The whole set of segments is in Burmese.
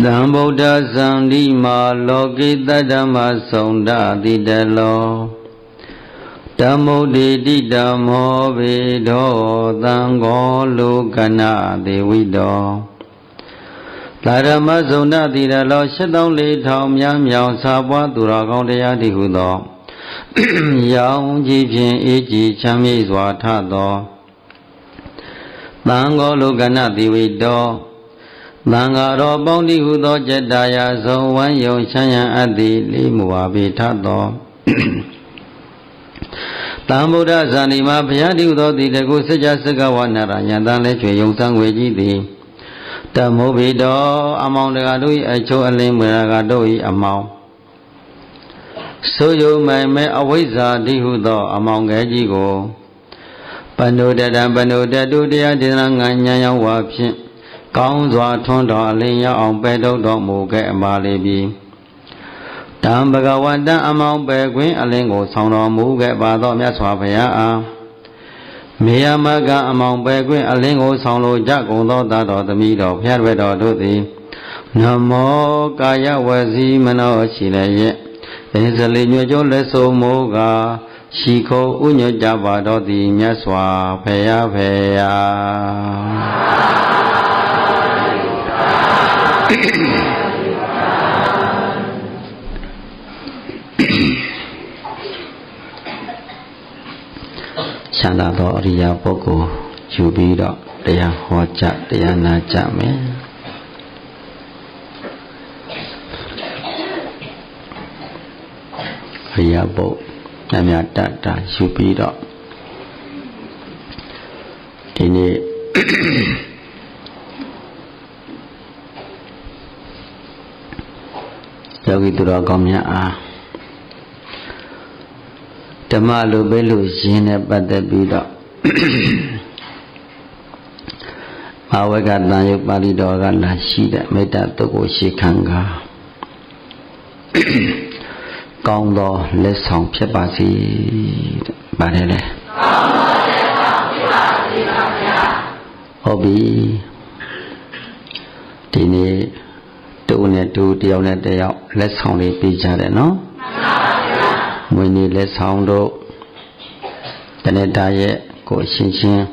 တံဗုဒ္ဓဇံတိမာလောကိတတ္တမဆုံးဒတိတလောဓမ္မုဒိတိဓမ္မောဝေဒောသံဃောလောကနာဒေဝိတောသာဓမ္မဆုံးဒတိတလော84,000များမြောင်စာပွားသူတော်ကောင်းတရားတိဟုသောရောင်ကြီးဖြင့်အေးကြည်ချမ်းမြေ့စွာထသောသံဃောလောကနာဒေဝိတောသံဃာတော်ပေါင်းတိဟုသောကျက်တာယာဆုံးဝမ်းယုံချမ်းရန်အပ်သည်လေးမူပါပေထသောတံဗုဒ္ဓဇာတိမှာဘုရားတိဟုသောတိတကုစัจ စကဝနာရယံတန်လည်းကျွေယုံစံဝေကြီးသည်တမောဘိတောအမောင်တကာတို့၏အချိုးအလင်းမရကတို့၏အမောင်ဆိုယုံမိုင်မဲ့အဝိဇ္ဇာတိဟုသောအမောင်ငယ်ကြီးကိုပဏုတတံပဏုတတုတရားဒေသနာငါညံရောက်ဝါဖြင့်ကောင်းစွာထွန်းတော်အလင်းရောက်အောင်ပဲထုတ်တော်မူခဲ့အပါလေပြီတံဘဂဝတံအမောင်ပဲခွင်အလင်းကိုဆောင်တော်မူခဲ့ပါသောမြတ်စွာဘုရားအားမေယမကအမောင်ပဲခွင်အလင်းကိုဆောင်လိုကြကုန်သောသာတော်သမီးတော်ဖျားရွယ်တော်တို့သည်နမောကာယဝစီမနောရှိလည်းရဲ့အင်းစလေးညွှဲကျိုးလက်ဆုံးမူကားရှိခိုးဥညွတ်ကြပါတော်သည်မြတ်စွာဘုရားဖေယာချမ်းသာသောအရိယာပုဂ္ဂိုလ်ယူပြီးတော့တရားဟောကြတရားနာကြမယ်အရိယာပုဂ္ဂိုလ်မြတ်တတ်တာယူပြီးတော့ဒီနေ့ယောဂီသူတော်ကောင်းများအားဓမ္မလိုပဲလို့ရင်းနဲ့ပတ်သက်ပြီးတော့ဘာဝကတန်ရုပ်ပါဠိတော်ကလာရှိတဲ့မေတ္တာတုတ်ကိုရှေခံကားကောင်းသောလက်ဆောင်ဖြစ်ပါစေတဲ့ပါတယ်လေကောင်းသောလက်ဆောင်ဖြစ်ပါစေပါဗျာဟုတ်ပြီဒီနေ့တူနဲ့တူတယောက်နဲ့တယောက်လက်ဆောင်လေးပေးကြတယ်နော်မှန်ပါဗျာမွေးနေ့လက်ဆောင်တို့တနေ့တာရဲ့ကိုအချင်းချင်း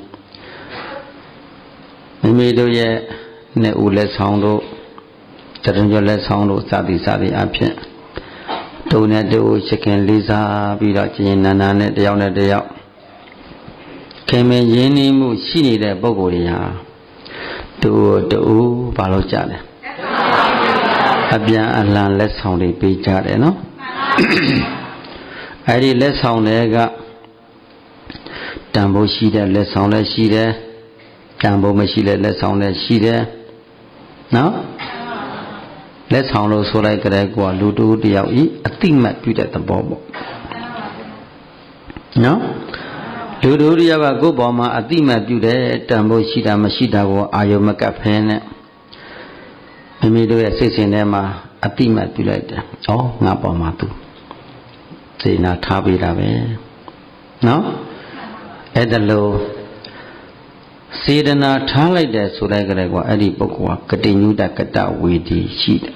မိမိတို့ရဲ့နှစ်ဦးလက်ဆောင်တို့တရံကျော်လက်ဆောင်တို့စသည်အဖြစ်တူနဲ့တူချစ်ခင်လေးစားပြီးတော့ကျင်နာနာနဲ့တယောက်နဲ့တယောက်ခင်မင်းရင်းနှီးမှုရှိနေတဲ့ပုဂ္ဂိုလ်တွေဟာတူဘာလို့ကြတယ်အပြန်အလှန်လက်ဆောင်တွေပေးကြတယ်နော်အဲ့ဒီလက်ဆောင်တွေကတန်ဖိုးရှိတဲ့လက်ဆောင်လည်းရှိတယ်တန်ဖိုးမရှိတဲ့လက်ဆောင်လည်းရှိတယ်နော်လက်ဆောင်လို့ဆိုလိုက်ကြတဲ့ကွာလူတူတယောက်ဤအတိမတ်ပြုတဲ့သဘောပေါ့နော်လူတူတယောက်ကကိုယ့်ဘောမှာအတိမတ်ပြုတဲ့တန်ဖိုးရှိတာမရှိတာကိုအာယုံမကပ်ဖဲနဲ့မိမိတို့ရဲ့စိတ်စဉ်ထဲမှာအတိမတ်ပြုလိုက်တယ်။ဩငါပေါ်မှာသူစေနာထားပေးတာပဲ။နော်။အဲ့ဒါလို့စေတနာထားလိုက်တယ်ဆိုတဲ့ကြတဲ့ကွာအဲ့ဒီပုဂ္ဂိုလ်ကကတိညုတကတဝေဒီရှိတယ်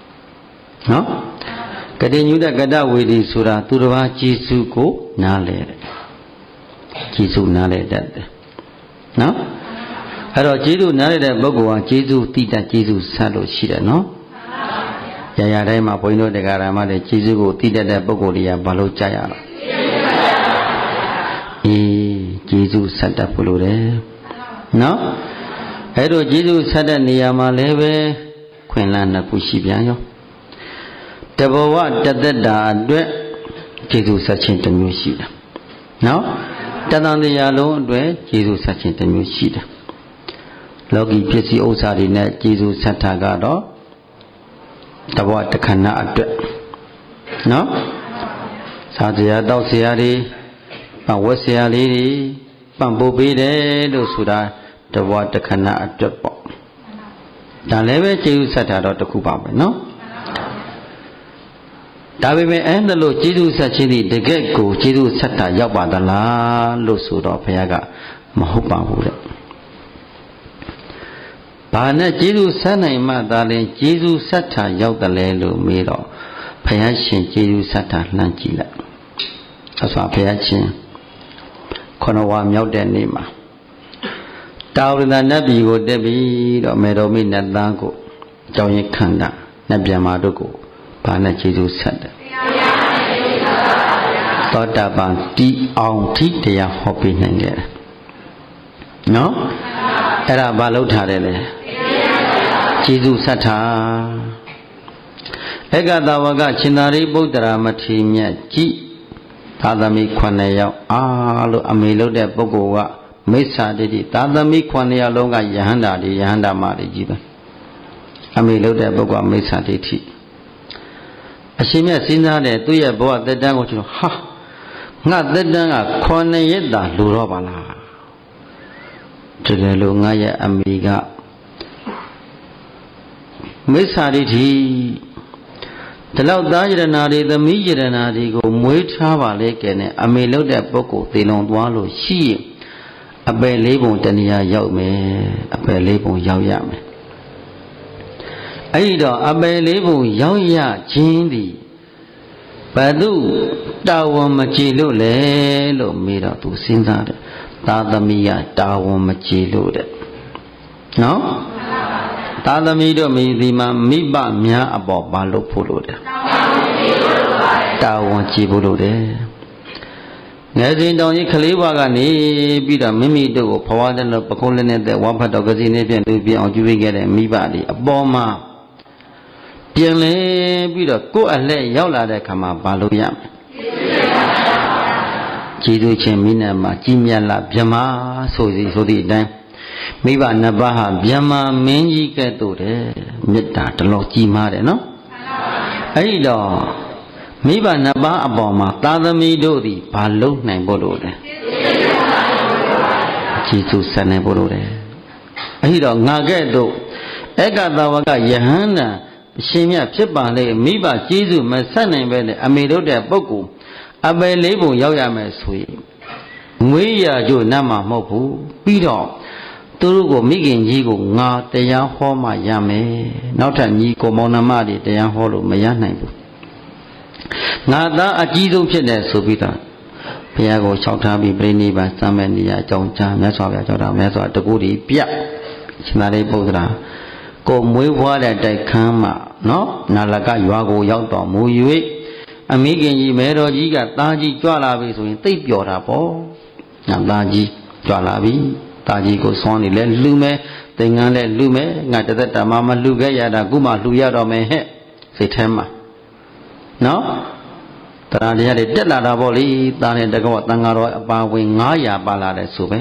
။နော်။ကတိညုတကတဝေဒီဆိုတာသူတစ်ပါးကျေစုကိုနားလဲတယ်။ကျေစုနားလဲတတ်တယ်။နော်။အဲ့တော့ကျေးဇူးနားရတဲ့ပုဂ္ဂိုလ်ဟာကျေးဇူးတိတတ်ကျေးဇူးဆက်လို့ရှိတယ်နော်။ရာတိုင်းမှာဘုန်းကြီးတို့တရားဓမ္မတွေကျေးဇူးကိုတိတတ်တဲ့ပုဂ္ဂိုလ်တွေကဘာလို့ကြရလဲ။ကျေးဇူးဆက်တတ်ဖို့လိုတယ်။နော်။အဲ့တော့ကျေးဇူးဆက်တဲ့နေရာမှာလည်းပဲခွင့်လန်းနှစ်ခုရှိပြန်ရော။တဘောဝတသက်တာအတွက်ကျေးဇူးဆက်ခြင်းတစ်မျိုးရှိတယ်။နော်။တသံတရားလုံးအတွက်ကျေးဇူးဆက်ခြင်းတစ်မျိုးရှိတယ်။လောကီပစ္စည်းဥစ္စာတွေနဲ့ကျေးဇူးဆက်တာကတော့တဘောတခဏအတွက်နော်စားစရာတောက်စရာတွေဝတ်စရာလေးတွေပံ့ပိုးပေးတယ်လို့ဆိုတာတဘောတခဏအတွက်ပေါ့ဒါလည်းပဲကျေးဇူးဆက်တာတော့တစ်ခုပါပဲနော်ဒါပေမဲ့အဲ့ဒါလို့ကျေးဇူးဆက်ခြင်းဒီတကယ့်ကိုကျေးဇူးဆက်တာရောက်ပါသလားလို့ဆိုတော့ဘုရားကမဟုတ်ပါဘူးတဲ့ ဘာနဲ့ကျေးဇူးဆက်နိုင်မှသာလင်ကျေးဇူးဆက်တာရောက်တယ်လေလို့မေးတော့ဘုရားရှင်ကျေးဇူးဆက်တာလှမ်းကြည့်လိုက်အစွာဘုရားရှင်ခொနဝါမြောက်တဲ့နေ့မှာတာဝရဏနတ်ပြည်ကိုတက်ပြီးတော့မေတော်မိနတ်သားကိုကြောင်းရင်ခန္ဓာနတ်ပြန်မာတို့ကိုဘာနဲ့ကျေးဇူးဆက်တယ်သောတာပန်တီအောင်ထိတရားဟောပေးနိုင်တယ်နော်အဲ့ဒါဘာလို့ထားတယ်လဲကျေးဇူးဆက်တာဧကတဝကရှင်သာရိပုတ္တရာမထေရမြတ်ကြီးသာသမီ9ယောက်အားလို့အမေလို့တဲ့ပုဂ္ဂိုလ်ကမိစ္ဆာဒိဋ္ဌိသာသမီ9ယောက်လုံးကယဟန္တာတွေယဟန္တာမတွေကြီးပဲအမေလို့တဲ့ပုဂ္ဂိုလ်ကမိစ္ဆာဒိဋ္ဌိအရှင်မြတ်စဉ်းစားတယ်သူ့ရဲ့ဘဝသက်တမ်းကိုကျွန်တော်ဟာငါသက်တမ်းက9ရက်တာလူတော့ပါလားတကယ်လို့ငါရဲ့အမေကမိစ္ဆာဒိဋ္ဌိဒီလောက်သားယရနာတွေသမီးယရနာတွေကိုမွေးထားပါလေကဲနဲ့အမေလို့တဲ့ပုဂ္ဂိုလ်သေလွန်သွားလို့ရှိရင်အပယ်လေးပုံတဏှာရောက်မယ်အပယ်လေးပုံရောက်ရမယ်အဲ့တော့အပယ်လေးပုံရောက်ရခြင်းဒီဘယ်သူတာဝန်မကြည်လို့လဲလို့မေးတော့သူစဉ်းစားတယ်သာသမီကတာဝန်မကြည်လို့တဲ့နော်သာသမီတို့မိဒီမှာမိဘများအပေါ်ဘာလို့ဖို့လို့တဲ့တာဝန်ကြည်ဖို့လို့တဲ့ငယ်စဉ်တောင်ကြီးကလေးဘွားကနေပြီးတော့မိမိတို့ကိုဘဝတည်းလို့ပကုံးလည်းနဲ့ဝါဖတ်တော်ကစီနဲ့ပြန်လူပြန်အောင်ကျွေးခဲ့တဲ့မိဘတွေအပေါ်မှာပြင်လဲပြီးတော့ကိုယ့်အလှည့်ရောက်လာတဲ့ခါမှာဘာလို့ရမလဲကျေးဇူးရှင်မိနတ်မှာကြီးမြတ်လာဗြဟ္မာဆိုသည့်အတိုင်းမိဘနှစ်ပါးဟာဗြဟ္မာမင်းကြီးကဲ့သို့တဲ့မေတ္တာတလို့ကြီးမားတယ်နော်အဲ့ဒီတော့မိဘနှစ်ပါးအပေါ်မှာသာသမီတို့သည်ဘာလုပ်နိုင်ဖို့လို့လဲကျေးဇူးဆက်နိုင်ဖို့လို့လဲအဲ့ဒီတော့ငါကဲ့သို့ဧကတဝကယဟန္တာအရှင်မြတ်ဖြစ်ပါလေမိဘကျေးဇူးမဆက်နိုင်ပဲနဲ့အမေတို့တဲ့ပုဂ္ဂိုလ်အပယ်လေးပုံရောက်ရမယ်ဆိုရင်ငွေရကြို့နတ်မှာမဟုတ်ဘူးပြီးတော့သူတို့ကိုမိခင်ကြီးကိုငါတရားဟောမှရမယ်နောက်ထပ်ညီကိုမောင်နှမတွေတရားဟောလို့မရနိုင်ဘူးငါသားအကြီးဆုံးဖြစ်တယ်ဆိုပြီးတော့ဘုရားကိုလျှောက်ထားပြီးပြိဋိဘံစမ်းမဲ့နေရအကြောင်းကြားမြတ်စွာဘုရားကြောက်တာမြတ်စွာတကူတည်းပြရှင်သာရိပုတ္တရာကိုမွေးဖွားတဲ့တိုက်ခန်းမှာနော်နာလကရွာကိုရောက်တော်မူ၍အမိခင်ကြီးမဲတော်ကြီးကသားကြီးကြွလာပြီဆိုရင်သိပ်ပျော်တာပေါ့ငါသားကြီးကြွလာပြီသားကြီးကိုဆွမ်းနေလဲလှူမယ်သင်္ကန်းလဲလှူမယ်ငါတသက်တမမလှူခဲ့ရတာခုမှလှူရတော့မယ်ဟဲ့စိတ်ထဲမှာနော်တရားတရားတွေတက်လာတာပေါ့လေသားနဲ့တကောတန်ဃာတော်အပါဝင်900ပါလာတယ်ဆိုပဲ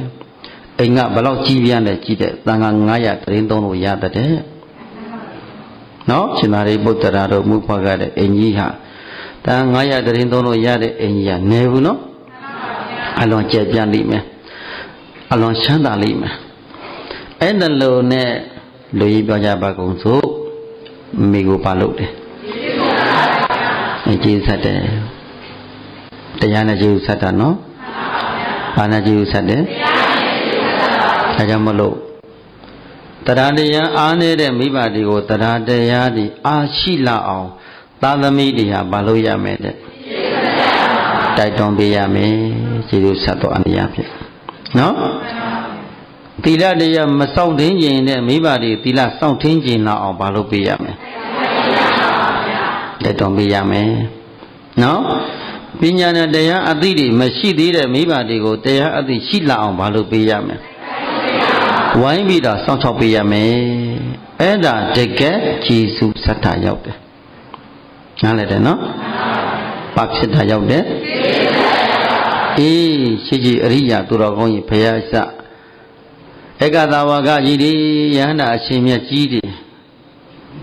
အိမ်ကဘလောက်ကြီးပြန်းလဲကြီးတဲ့တန်ဃာ900တရင်သုံးလို့ရတဲ့နော်ရှင်သာရိပုတ္တရာတို့မူဖွားခဲ့တဲ့အိမ်ကြီးဟာတန်900တရင်သုံးလို့ရတဲ့အိမ်ကြီးကနေဘူးနော်အလွန်ကျယ်ပြန့်လိမ့်မယ်အလွန်ချမ်းသာလိမ့်မယ်အဲ့ဒါလို့နဲ့လူကြီးပြောကြပါကုန်စို့မိကိုပါလို့တယ်ကျေးဇူးဆက်တယ်တရားနဲ့ကျေးဇူးဆက်တာနော်ဘာနဲ့ကျေးဇူးဆက်တယ်ဒါကြောင့်မလို့တရားတရားအားနေတဲ့မိဘတွေကိုတရားတရားတွေအားရှိလာအောင်သာသမီတရားဘာလို့ရမယ်တဲ့တိုက်တွန်းပေးရမယ်ကျေးဇူးဆက်တော်အနေအဖြစ်နော်သီလတရားမစောင့်ထင်းခြင်းနဲ့မိဘတွေသီလစောင့်ထင်းခြင်းလောက်အောင်ဘာလို့ပေးရမယ်တိုက်တွန်းပေးရမယ်နော်ပညာနဲ့တရားအသိတွေမရှိသေးတဲ့မိဘတွေကိုတရားအသိရှိလာအောင်ဘာလို့ပေးရမယ်ဝိုင်းပြီးတော့စောင့်ချောက်ပေးရမယ်အဲ့ဒါတကယ်ကျေးဇူးဆက်တာရောက်တယ်နားလည်တယ်နော်ဘာဖြစ်တာရောက်တယ်အေးရှိရှိအရိယာသူတော်ကောင်းကြီးဘုရားစဧကတဝကကြီးတွေယဟန္တာအရှင်မြတ်ကြီးတွေ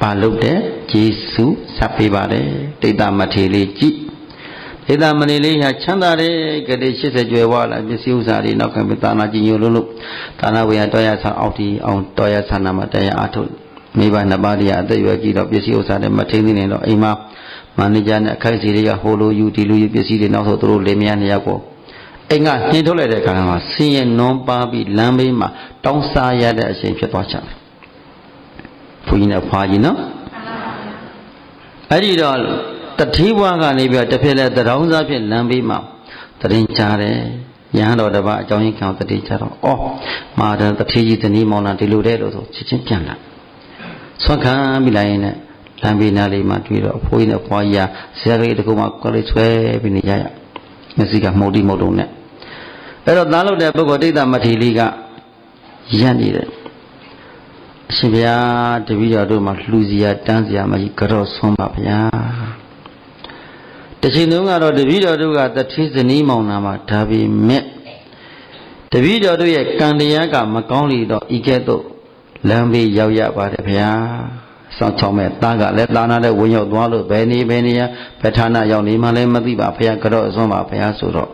ဘာလုပ်တယ်ကျေးဇူးဆက်ပေးပါတယ်ဒိဋ္ဌမထေလေးကြည်ဒိဋ္ဌမထေလေးဟာချမ်းသာတယ်ကတိ80ကျွယ်ဝလာပစ္စည်းဥစ္စာတွေနောက်ခံပြီးသာနာကြီးညို့လို့သာနာဝေယတော်ရဆံအောက်တီအောင်တော်ရဆံနာမှာတရားအားထုတ်မိဘနှစ်ပါးတရားအသက်ရွယ်ကြီးတော့ပစ္စည်းဥစ္စာတွေမထိန်းသိနေတော့အိမ်မှာမန်နေဂျာနဲ့အခိုက်စီတွေကဟိုလိုယူဒီလိုယူပစ္စည်းတွေနောက်ဆိုသူတို့လေမယားနှစ်ယောက်ကိုအိမ်ကနှင်းထုတ်လိုက်တဲ့အခါမှာဆင်းရဲနွမ်းပါပြီးလမ်းဘေးမှာတောင်းစားရတဲ့အချိန်ဖြစ်သွားကြတယ် ဘုန်းကြီးနဲ့ဖွာကြီးနော်အဲ့ဒီတော့တတိဘွားကနေပြီးတစ်ဖြစ်လဲတရောင်းစားဖြစ်လမ်းဘေးမှာတရင်ချတယ်ရဟန်းတော်တစ်ပါးအကြောင်းရင်းခံတတိချတော့ဩမာတတတိကြီးဇနီးမောင်နှံဒီလိုတဲ့လို့ဆိုချစ်ချင်းပြန်လာဆွမ်းခံပြီးလိုက်ရင်လည်းလမ်းဘေးနားလေးမှာတွေ့တော့အဖိုးကြီးနဲ့ဖွာကြီးဆရာကြီးတကူမှကလေးဆွဲပြီးနေကြရမျက်စိကမှုတ်တိမှုတ်လုံးနဲ့အဲ့တော့သားလို့တဲ့ပုဂ္ဂိုလ်ဒိဋ္ဌမထေရီကရပ်နေတယ်အရှင်ဘုရားတပည့်တော်တို့မှာလှူစရာတန်းစရာမရှိကြော့ဆွမ်းပါဗျာတချိန်တုန်းကတော့တပည့်တော်တို့ကတတိဇနီးမောင်နှံမှာဒါပေမဲ့တပည့်တော်တို့ရဲ့ကံတရားကမကောင်းလေတော့ဤကဲ့သို့လမ်းဘေးရောက်ရပါတယ်ဗျာစောင့်ချောင်းမဲ့သားကလည်းတာနာတဲ့ဝင်ရောက်သွားလို့ဘယ်နေဘဌာနရောက်နေမှလည်းမသိပါဘုရားကြော့ဆွမ်းပါဘုရားဆိုတော့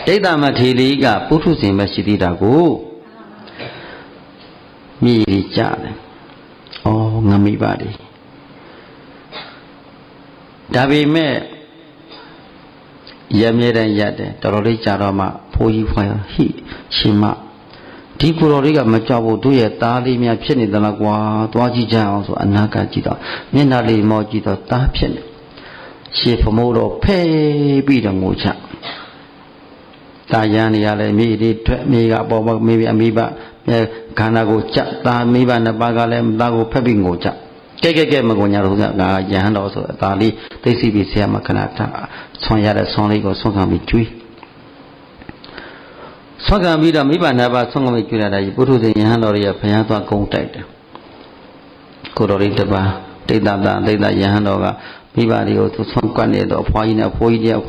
ဒိဋ္ဌမထေရီကပုထုဇဉ်ပဲရှိသေးတာကိုမြည်ရကြတယ်။အော်ငမိပါတယ်။ဒါပေမဲ့ရမြဲတမ်းရတယ်တော်တော်လေးကြာတော့မှဖိုးကြီးဖွာဟိရှင်မဒီကိုယ်တော်လေးကမကြောက်ဘူးတို့ရဲ့သားလေးများဖြစ်နေသလားကွာသွားကြည့်ကြအောင်ဆိုအနာကကြည့်တော့မျက်နှာလေးမောကြည့်တော့သားဖြစ်နေရှေ့ဖမိုးတော့ဖဲပြီးတော့ငိုချတာရန်နေရလဲမိဒီထွက်မိကအပေါ်မှာမိဘအမိဘခန္ဓာကိုကြသားမိဘနှစ်ပါးကလည်းသားကိုဖက်ပြီးငိုကြကဲမငိုညာတော့ကရဟန်းတော်ဆိုအသာလေးသိသိပြီးဆရာမခဏထားဆွမ်းရတဲ့ဆွမ်းလေးကိုဆွမ်းခံပြီးကျွေးဆွမ်းခံပြီးတော့မိဘနှစ်ပါးဆွမ်းခံပြီးကျွေးရတာပုထုဇဉ်ရဟန်းတော်တွေကဘုရားသွားကုန်းတိုက်တယ်ကိုတော်လေးတစ်ပါးဒိဋ္ဌယဟန်တော်ကမိဘတွေကိုသူဆွမ်းကွက်နေတော့ဖွားကြီးနဲ့ဖိုးကြီးတယောက်